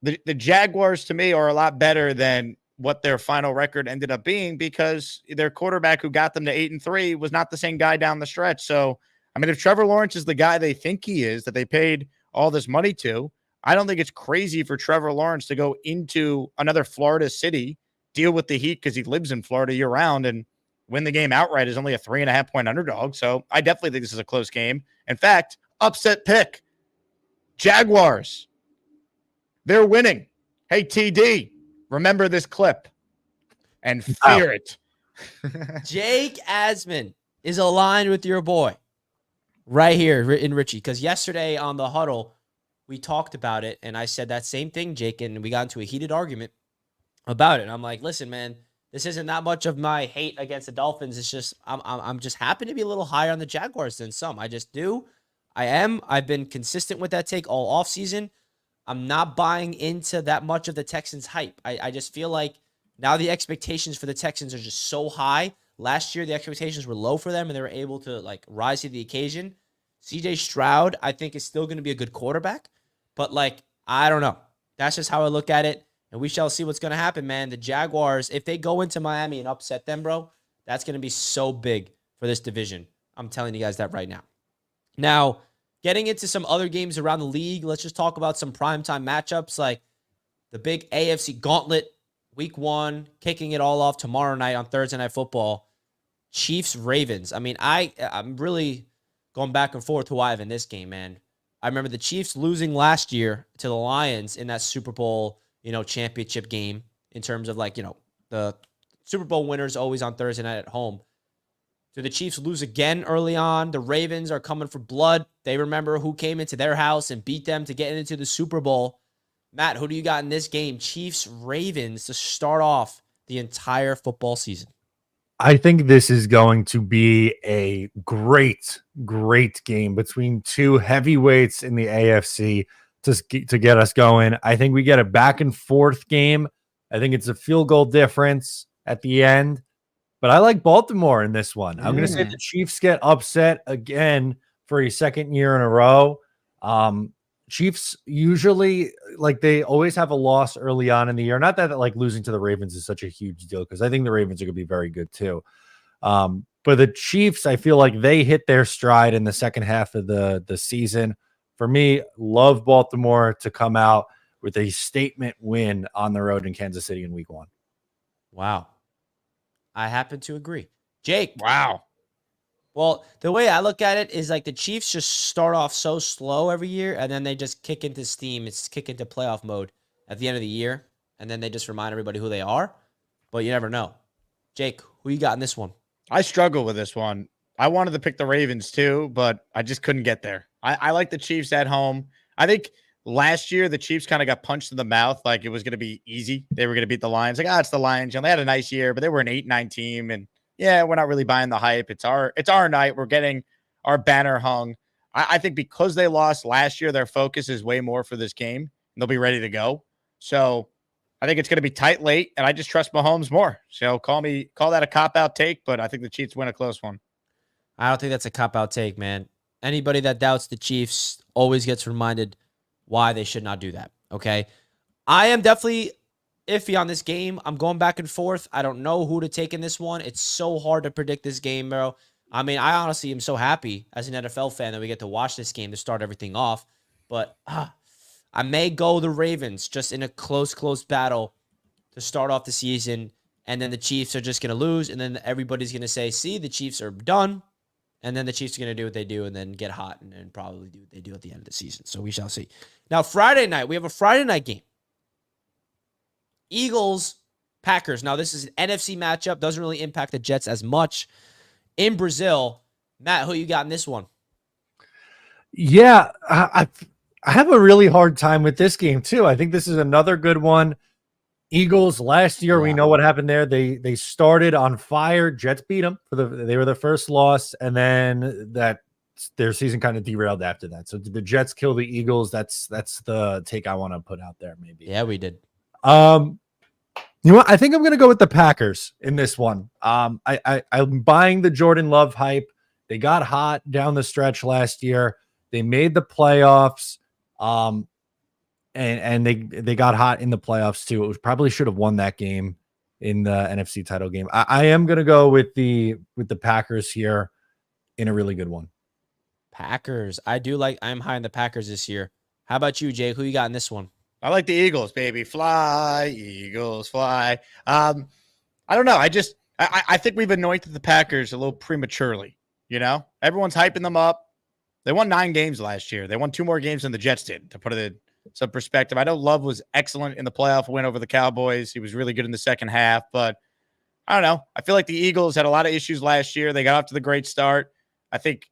the Jaguars to me are a lot better than what their final record ended up being because their quarterback who got them to 8-3 was not the same guy down the stretch. So, I mean, if Trevor Lawrence is the guy they think he is, that they paid all this money to, I don't think it's crazy for Trevor Lawrence to go into another Florida city, deal with the heat because he lives in Florida year round, and win the game outright is only a 3.5-point underdog. So I definitely think this is a close game. In fact, upset pick. Jaguars. They're winning. Hey, TD, remember this clip and fear it. Jake Asman is aligned with your boy right here in Richie, because yesterday on the huddle, we talked about it, and I said that same thing, Jake, and we got into a heated argument about it. And I'm like, listen, man, this isn't that much of my hate against the Dolphins. It's just I'm just happen to be a little higher on the Jaguars than some. I just do. I am. I've been consistent with that take all offseason. I'm not buying into that much of the Texans hype. I just feel like now the expectations for the Texans are just so high. Last year, the expectations were low for them, and they were able to like rise to the occasion. CJ Stroud, I think, is still going to be a good quarterback. But, like, I don't know. That's just how I look at it. And we shall see what's going to happen, man. The Jaguars, if they go into Miami and upset them, bro, that's going to be so big for this division. I'm telling you guys that right now. Now, getting into some other games around the league, let's just talk about some primetime matchups, like the big AFC Gauntlet, Week 1, kicking it all off tomorrow night on Thursday Night Football. Chiefs-Ravens. I mean, I'm really going back and forth who I have in this game, man. I remember the Chiefs losing last year to the Lions in that Super Bowl, championship game in terms of the Super Bowl winners always on Thursday night at home. Do the Chiefs lose again early on? The Ravens are coming for blood. They remember who came into their house and beat them to get into the Super Bowl. Matt, who do you got in this game? Chiefs, Ravens to start off the entire football season. I think this is going to be a great game between two heavyweights in the AFC to get us going. I think we get a back and forth game. I think it's a field goal difference at the end, but I like Baltimore in this one. I'm going to say the Chiefs get upset again for a second year in a row. Chiefs usually, they always have a loss early on in the year. Not that losing to the Ravens is such a huge deal, because I think the Ravens are going to be very good too. But the Chiefs, I feel like they hit their stride in the second half of the season. For me, love Baltimore to come out with a statement win on the road in Kansas City in Week 1. Wow. I happen to agree. Jake. Wow. Well, the way I look at it is the Chiefs just start off so slow every year, and then they just kick into steam. It's kick into playoff mode at the end of the year, and then they just remind everybody who they are. But you never know. Jake, who you got in this one? I struggle with this one. I wanted to pick the Ravens too, but I just couldn't get there. I like the Chiefs at home. I think last year the Chiefs kind of got punched in the mouth like it was going to be easy. They were going to beat the Lions. It's the Lions. They had a nice year, but they were an 8-9 team, and yeah, we're not really buying the hype. It's our night. We're getting our banner hung. I think because they lost last year, their focus is way more for this game, and they'll be ready to go. So I think it's going to be tight late, and I just trust Mahomes more. So call that a cop-out take, but I think the Chiefs win a close one. I don't think that's a cop-out take, man. Anybody that doubts the Chiefs always gets reminded why they should not do that, okay? I am definitely iffy on this game. I'm going back and forth. I don't know who to take in this one. It's so hard to predict this game, bro. I mean, I honestly am so happy as an NFL fan that we get to watch this game to start everything off. But I may go the Ravens just in a close battle to start off the season. And then the Chiefs are just going to lose. And then everybody's going to say, see, the Chiefs are done. And then the Chiefs are going to do what they do and then get hot and probably do what they do at the end of the season. So we shall see. Now, Friday night, we have a Friday night game. Eagles, Packers. Now, this is an NFC matchup. Doesn't really impact the Jets as much. In Brazil, Matt, who you got in this one? Yeah, I have a really hard time with this game, too. I think this is another good one. Eagles last year, we know what happened there. They started on fire. Jets beat them they were the first loss, and then their season kind of derailed after that. So did the Jets kill the Eagles? That's the take I want to put out there. Maybe. Yeah, we did. You know what? I think I'm gonna go with the Packers in this one. I'm buying the Jordan Love hype. They got hot down the stretch last year. They made the playoffs. And they got hot in the playoffs too. It probably should have won that game in the NFC title game. I am going to go with the Packers here in a really good one. Packers. I'm high on the Packers this year. How about you, Jake? Who you got in this one? I like the Eagles, baby. Fly, Eagles, fly. I don't know. I think we've anointed the Packers a little prematurely. You know, everyone's hyping them up. They won 9 games last year. They won 2 more games than the Jets did, to put it in some perspective. I know Love was excellent in the playoff win over the Cowboys. He was really good in the second half, but I don't know. I feel like the Eagles had a lot of issues last year. They got off to the great start. I think,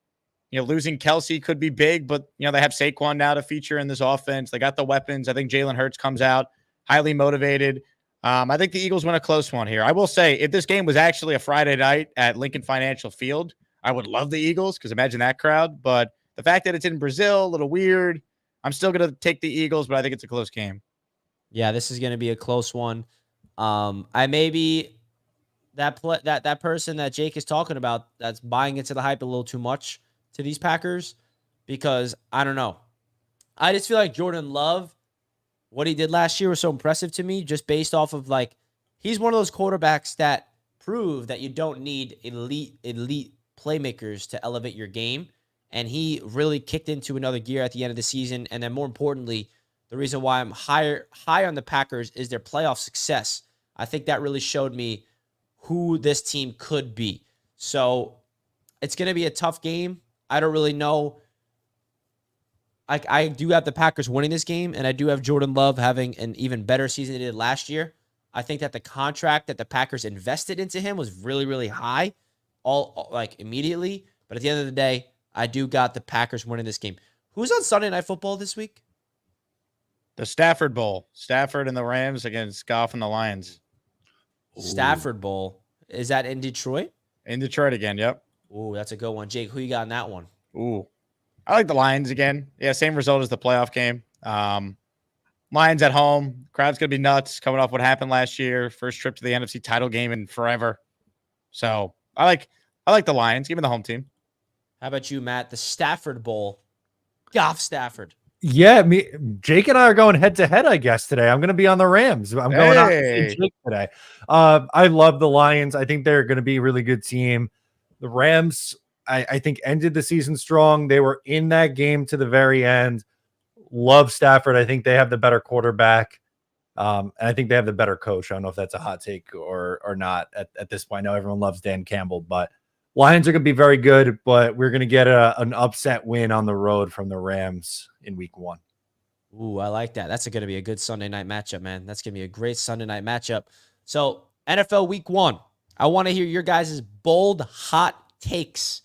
losing Kelsey could be big, but, they have Saquon now to feature in this offense. They got the weapons. I think Jalen Hurts comes out highly motivated. I think the Eagles win a close one here. I will say, if this game was actually a Friday night at Lincoln Financial Field, I would love the Eagles because imagine that crowd. But the fact that it's in Brazil, a little weird. I'm still going to take the Eagles, but I think it's a close game. Yeah, this is going to be a close one. I may be that person that Jake is talking about that's buying into the hype a little too much to these Packers because I don't know. I just feel like Jordan Love, what he did last year was so impressive to me just based off of he's one of those quarterbacks that prove that you don't need elite playmakers to elevate your game. And he really kicked into another gear at the end of the season. And then more importantly, the reason why I'm high on the Packers is their playoff success. I think that really showed me who this team could be. So it's going to be a tough game. I don't really know. I do have the Packers winning this game, and I do have Jordan Love having an even better season than he did last year. I think that the contract that the Packers invested into him was really, really high, immediately. But at the end of the day, I do got the Packers winning this game. Who's on Sunday Night Football this week? The Stafford Bowl. Stafford and the Rams against Goff and the Lions. Stafford Bowl. Is that in Detroit? In Detroit again, yep. Ooh, that's a good one. Jake, who you got in that one? Ooh. I like the Lions again. Yeah, same result as the playoff game. Lions at home. Crowd's going to be nuts coming off what happened last year. First trip to the NFC title game in forever. So I like the Lions. Give me the home team. How about you, Matt? The Stafford Bowl. Goff Stafford. Yeah, Jake and I are going head to head, I guess, today. I'm going to be on the Rams. I'm going out to see Jake today. I love the Lions. I think they're going to be a really good team. The Rams, I think, ended the season strong. They were in that game to the very end. Love Stafford. I think they have the better quarterback. And I think they have the better coach. I don't know if that's a hot take or not at this point. I know everyone loves Dan Campbell, but Lions are going to be very good, but we're going to get an upset win on the road from the Rams in week 1. Ooh, I like that. That's going to be a good Sunday night matchup, man. That's going to be a great Sunday night matchup. So, NFL week 1, I want to hear your guys' bold, hot takes,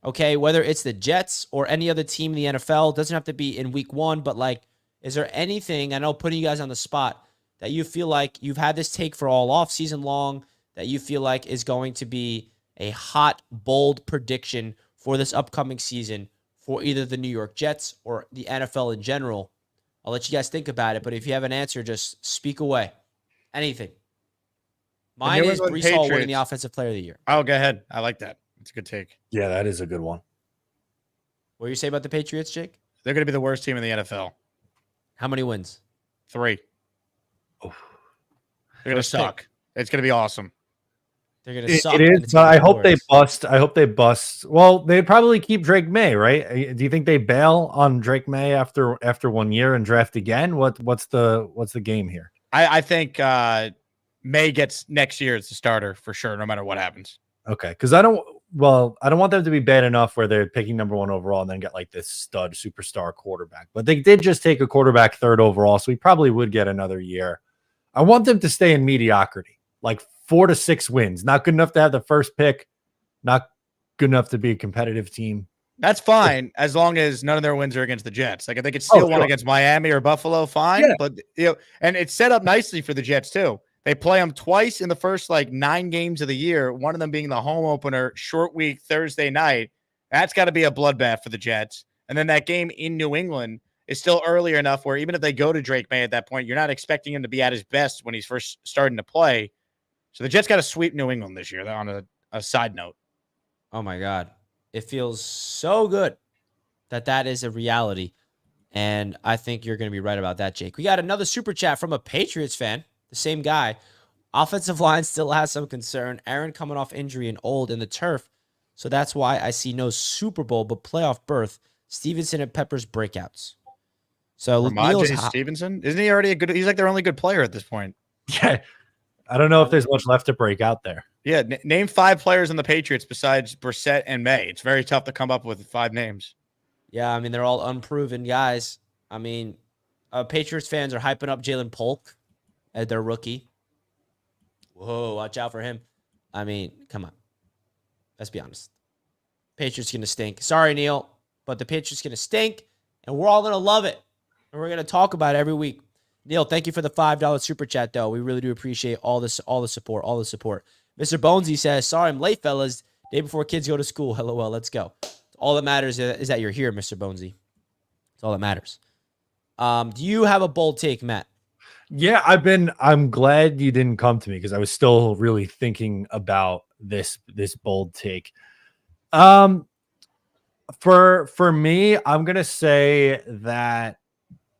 okay? Whether it's the Jets or any other team in the NFL. It doesn't have to be in week 1, but, is there anything, I know putting you guys on the spot, that you feel like you've had this take for all off season long that you feel like is going to be a hot, bold prediction for this upcoming season for either the New York Jets or the NFL in general? I'll let you guys think about it, but if you have an answer, just speak away. Anything. Mine is Breece Hall winning the Offensive Player of the Year. Oh, go ahead. I like that. It's a good take. Yeah, that is a good one. What do you say about the Patriots, Jake? They're going to be the worst team in the NFL. How many wins? 3. They're going to First pick. suck. It's going to be awesome. They're going to suck. It and is. it's But gonna I be hope they glorious. bust. I hope they bust. Well, they'd probably keep Drake May, right? Do you think they bail on Drake May after 1 year and draft again? What's the game here? I think May gets next year as the starter for sure, no matter what happens. Okay, because I don't want them to be bad enough where they're picking number 1 overall and then get like this stud superstar quarterback. But they did just take a quarterback 3rd overall, so we probably would get another year. I want them to stay in mediocrity, like 4 to 6 wins. Not good enough to have the first pick, not good enough to be a competitive team. That's fine as long as none of their wins are against the Jets. Like if they could steal one against Miami or Buffalo, fine. Yeah. But and it's set up nicely for the Jets too. They play them twice in the first 9 games of the year, one of them being the home opener, short week, Thursday night. That's got to be a bloodbath for the Jets. And then that game in New England is still earlier enough where even if they go to Drake May at that point, you're not expecting him to be at his best when he's first starting to play. So the Jets got to sweep New England this year on a side note. Oh, my God. It feels so good that is a reality. And I think you're going to be right about that, Jake. We got another super chat from a Patriots fan. The same guy. Offensive line still has some concern. Aaron coming off injury and old in the turf. So that's why I see no Super Bowl, but playoff berth. Stevenson and Peppers breakouts. So Ramondre Stevenson? Isn't he already he's like their only good player at this point. Yeah. I don't know if there's much left to break out there. Yeah. Name 5 players on the Patriots besides Brissett and May. It's very tough to come up with 5 names. Yeah. I mean, they're all unproven guys. I mean, Patriots fans are hyping up Jalen Polk as their rookie. Whoa, watch out for him. I mean, come on. Let's be honest. Patriots going to stink. Sorry, Neil, but the Patriots going to stink, and we're all going to love it, and we're going to talk about it every week. Neil, thank you for the $5 super chat, though. We really do appreciate all the support. Mr. Bonesy says, sorry, I'm late, fellas. Day before kids go to school. LOL, let's go. All that matters is that you're here, Mr. Bonesy. That's all that matters. Do you have a bold take, Matt? Yeah, I'm glad you didn't come to me because I was still really thinking about this bold take. For me, I'm gonna say that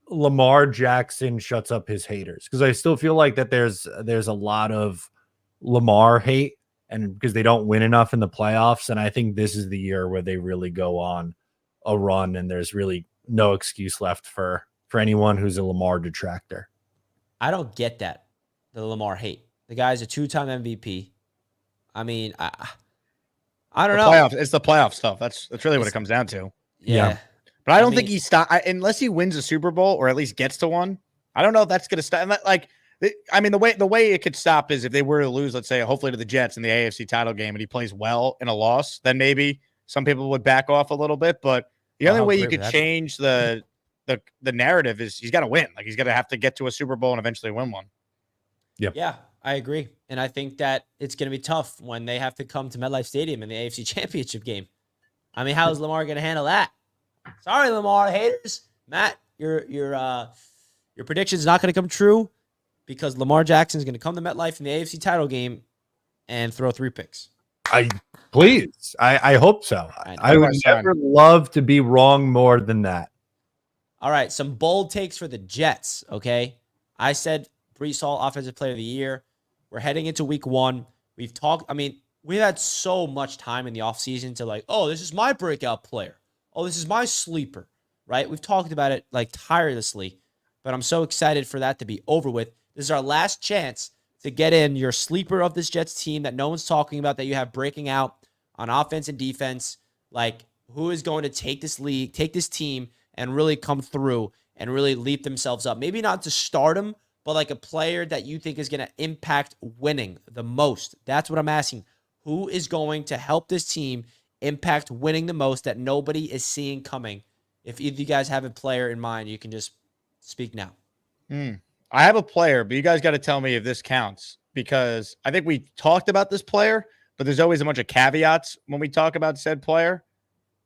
Lamar Jackson shuts up his haters because I still feel like that there's a lot of Lamar hate and because they don't win enough in the playoffs, and I think this is the year where they really go on a run and there's really no excuse left for anyone who's a Lamar detractor. I don't get that. The Lamar hate. The guy's a 2-time MVP. I mean, I don't know. It's the playoff stuff. That's really what it comes down to. Yeah. But I don't think he unless he wins a Super Bowl or at least gets to one. I don't know if that's going to stop. I mean, the way it could stop is if they were to lose, let's say, hopefully to the Jets in the AFC title game, and he plays well in a loss, then maybe some people would back off a little bit. But the only way you could change the narrative is he's got to win. Like he's got to have to get to a Super Bowl and eventually win one. Yep. Yeah, I agree. And I think that it's going to be tough when they have to come to MetLife Stadium in the AFC Championship game. I mean, how is Lamar going to handle that? Sorry, Lamar haters. Matt, your prediction is not going to come true because Lamar Jackson is going to come to MetLife in the AFC title game and throw 3 picks. I hope so. I would never love to be wrong more than that. All right, some bold takes for the Jets, okay? I said Breece Hall, Offensive Player of the Year. We're heading into week 1. We've had so much time in the offseason to this is my breakout player. Oh, this is my sleeper, right? We've talked about it tirelessly, but I'm so excited for that to be over with. This is our last chance to get in your sleeper of this Jets team that no one's talking about, that you have breaking out on offense and defense. Who is going to take this team and really come through and really leap themselves up? Maybe not to stardom, but a player that you think is going to impact winning the most. That's what I'm asking. Who is going to help this team impact winning the most that nobody is seeing coming? If either of you guys have a player in mind, you can just speak now. I have a player, but you guys got to tell me if this counts because I think we talked about this player, but there's always a bunch of caveats when we talk about said player.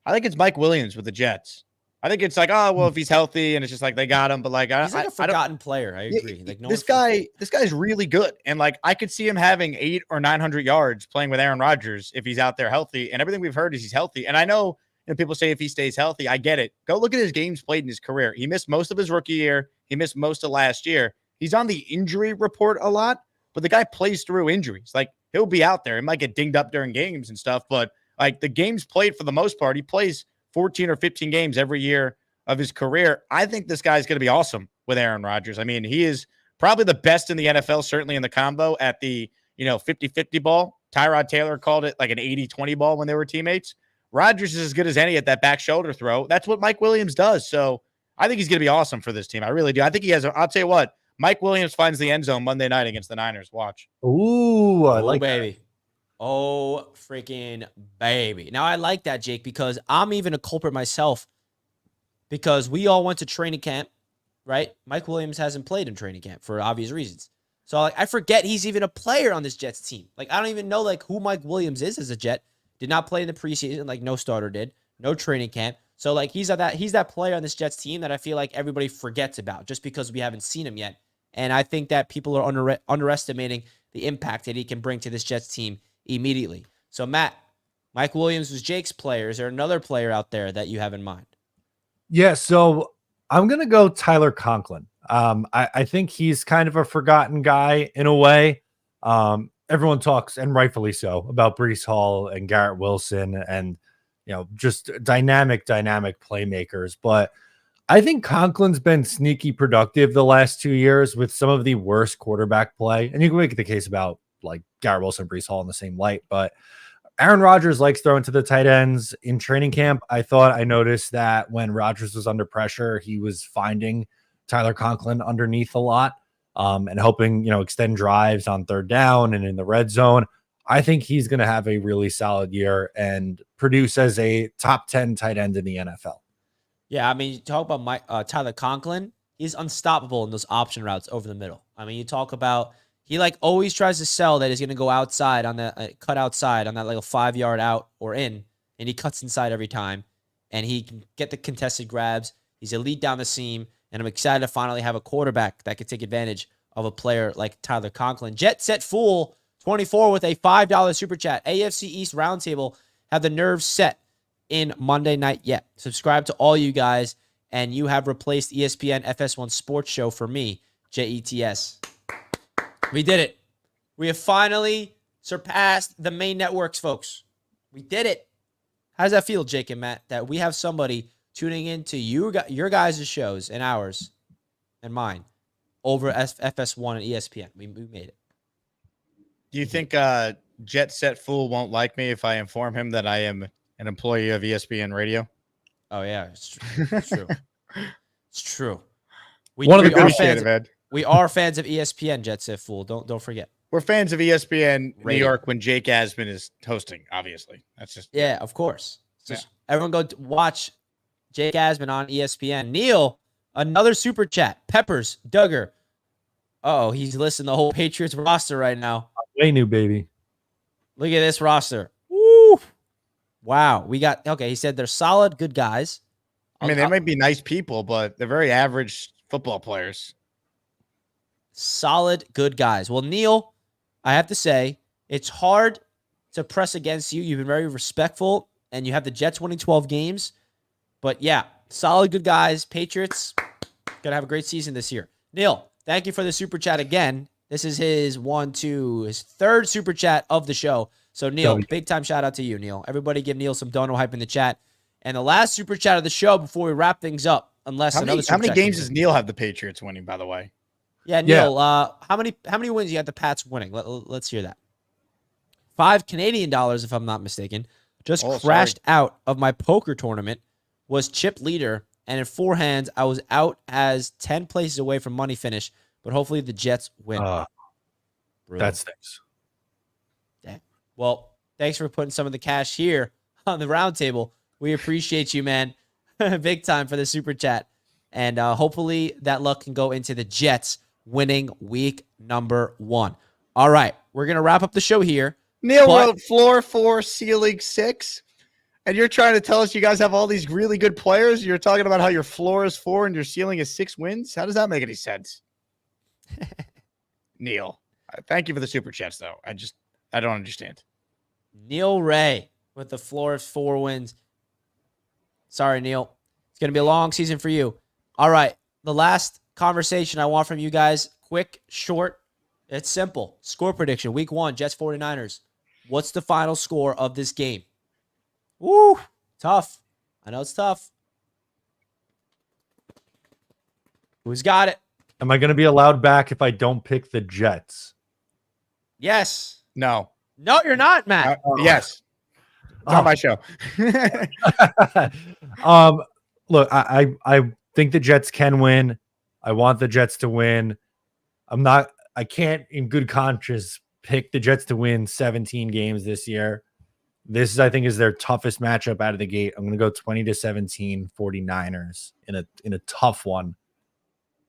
I think it's Mike Williams with the Jets. I think it's if he's healthy and it's just they got him, but he's a forgotten player. I agree. This guy's really good. And I could see him having 800 or 900 yards playing with Aaron Rodgers if he's out there healthy. And everything we've heard is he's healthy. And I know people say if he stays healthy, I get it. Go look at his games played in his career. He missed most of his rookie year. He missed most of last year. He's on the injury report a lot, but the guy plays through injuries. Like, he'll be out there. He might get dinged up during games and stuff, but like the games played for the most part, he plays 14 or 15 games every year of his career. I think this guy's going to be awesome with Aaron Rodgers. I mean, he is probably the best in the NFL, certainly in the combo at the, 50-50 ball. Tyrod Taylor called it like an 80-20 ball when they were teammates. Rodgers is as good as any at that back shoulder throw. That's what Mike Williams does. So I think he's going to be awesome for this team. I really do. I think he has, I'll tell you what, Mike Williams finds the end zone Monday night against the Niners. Watch. Ooh, I like baby. Oh, freaking baby. Now, I like that, Jake, because I'm even a culprit myself because we all went to training camp, right? Mike Williams hasn't played in training camp for obvious reasons. So like, I forget he's even a player on this Jets team. Like, I don't even know like who Mike Williams is as a Jet. Did not play in the preseason, like no starter did. No training camp. So like he's that player on this Jets team that I feel like everybody forgets about just because we haven't seen him yet. And I think that people are underestimating the impact that he can bring to this Jets team immediately. So Matt, Mike Williams was Jake's player. Is there another player out there that you have in mind? Yeah, so I'm gonna go Tyler Conklin. I think he's kind of a forgotten guy in a way. Everyone talks, and rightfully so, about Breece Hall and Garrett Wilson and just dynamic playmakers. But I think Conklin's been sneaky productive the last 2 years with some of the worst quarterback play. And you can make the case about like Garrett Wilson, Breece Hall in the same light, but Aaron Rodgers likes throwing to the tight ends in training camp. I noticed that when Rodgers was under pressure, he was finding Tyler Conklin underneath a lot and helping, extend drives on third down and in the red zone. I think he's going to have a really solid year and produce as a top 10 tight end in the NFL. Yeah, I mean, you talk about Tyler Conklin. He's unstoppable in those option routes over the middle. I mean, you talk about he like always tries to sell that he's going to go outside on the cut outside on that like a 5-yard out or in, and he cuts inside every time, and he can get the contested grabs. He's elite down the seam, and I'm excited to finally have a quarterback that can take advantage of a player like Tyler Conklin. Jet Set Fool 24 with a $5 super chat. AFC East Roundtable have the nerves set in Monday Night Yet. Subscribe to all you guys, and you have replaced ESPN FS1 Sports Show for me, JETS. We did it. We have finally surpassed the main networks, folks. We did it. How does that feel, Jake and Matt, that we have somebody tuning into your guys' shows and ours and mine over FS1 and ESPN? We made it. Do you think Jet Set Fool won't like me if I inform him that I am an employee of ESPN Radio? Oh, yeah. It's true. It's true. It's true. We are fans of ESPN, Jet Set Fool. Don't forget. We're fans of ESPN Radio. New York when Jake Asman is hosting, obviously. That's just of course. Everyone go watch Jake Asman on ESPN. Neil, another super chat. Peppers, Duggar. Oh, he's listing the whole Patriots roster right now. Way new, baby. Look at this roster. Woo! Wow. He said they're solid, good guys. I mean, they might be nice people, but they're very average football players. Solid, good guys. Well, Neil, I have to say, it's hard to press against you. You've been very respectful, and you have the Jets winning 12 games. But yeah, solid, good guys. Patriots going to have a great season this year. Neil, thank you for the super chat again. This is his third super chat of the show. So, Neil, big time shout out to you, Neil. Everybody give Neil some dono hype in the chat. And the last super chat of the show before we wrap things up, unless how many games does Neil have the Patriots winning, by the way? Yeah, Neil, how many wins you got the Pats winning? Let's hear that. $5 Canadian, if I'm not mistaken. Just crashed out of my poker tournament, was chip leader, and in 4 hands, I was out as 10 places away from money finish, but hopefully the Jets win. That stinks. Damn. Well, thanks for putting some of the cash here on the round table. We appreciate you, man. Big time for the super chat. And hopefully that luck can go into the Jets winning week number 1. All right. We're going to wrap up the show here. Neil wrote floor 4, ceiling 6. And you're trying to tell us you guys have all these really good players. You're talking about how your floor is 4 and your ceiling is 6 wins. How does that make any sense? Neil, thank you for the super chats, though. I don't understand. Neil Ray with the floor of 4 wins. Sorry, Neil. It's going to be a long season for you. All right. The last conversation I want from you guys, quick, short. It's simple. Score prediction. Week 1, Jets 49ers. What's the final score of this game? Woo! Tough. I know it's tough. Who's got it? Am I going to be allowed back if I don't pick the Jets? Yes. No. No, you're not, Matt. Yes. It's on my show. Look, I think the Jets can win. I want the Jets to win. I can't in good conscience pick the Jets to win 17 games this year. This I think is their toughest matchup out of the gate. I'm going to go 20-17 49ers in a tough one,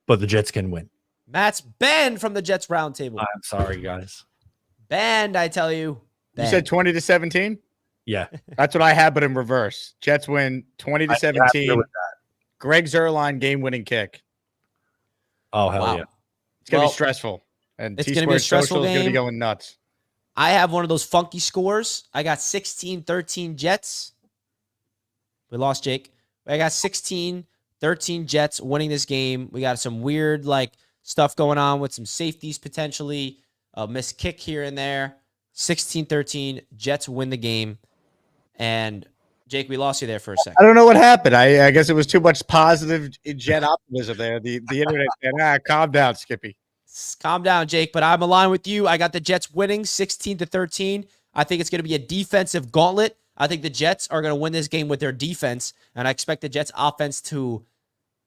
but the Jets can win. Matt's banned from the Jets Roundtable. I'm sorry, guys. Banned, I tell you. You said 20-17? Yeah. That's what I had, but in reverse. Jets win 20-17. Greg Zuerlein game-winning kick. Oh, hell yeah. It's going to be stressful. And it's going to be a stressful game. Is going to be going nuts. I have one of those funky scores. I got 16-13 Jets. We lost Jake. I got 16-13 Jets winning this game. We got some weird stuff going on with some safeties potentially. A missed kick here and there. 16-13 Jets win the game. And Jake, we lost you there for a second. I don't know what happened. I guess it was too much positive Jet optimism there. The internet said, calm down, Skippy. Calm down, Jake, but I'm aligned with you. I got the Jets winning 16-13. I think it's going to be a defensive gauntlet. I think the Jets are going to win this game with their defense, and I expect the Jets offense to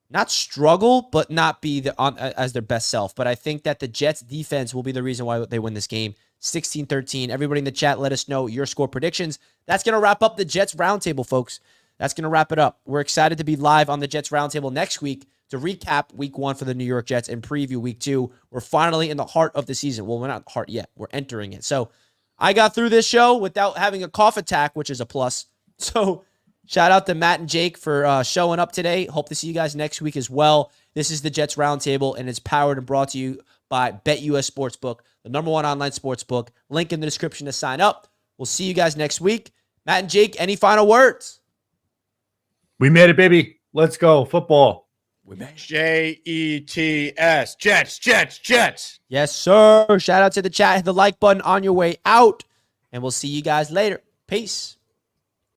not struggle, but not be as their best self. But I think that the Jets defense will be the reason why they win this game. 16-13. Everybody in the chat, let us know your score predictions. That's going to wrap up the Jets Roundtable, folks. That's going to wrap it up. We're excited to be live on the Jets Roundtable next week to recap week 1 for the New York Jets and preview week 2. We're finally in the heart of the season. Well, we're not heart yet. We're entering it. So I got through this show without having a cough attack, which is a plus. So shout out to Matt and Jake for showing up today. Hope to see you guys next week as well. This is the Jets Roundtable, and it's powered and brought to you by BetUS Sportsbook, the #1 online sportsbook. Link in the description to sign up. We'll see you guys next week. Matt and Jake, any final words? We made it, baby. Let's go. Football. We made it. Jets. Jets. Yes, sir. Shout out to the chat. Hit the like button on your way out, and we'll see you guys later. Peace.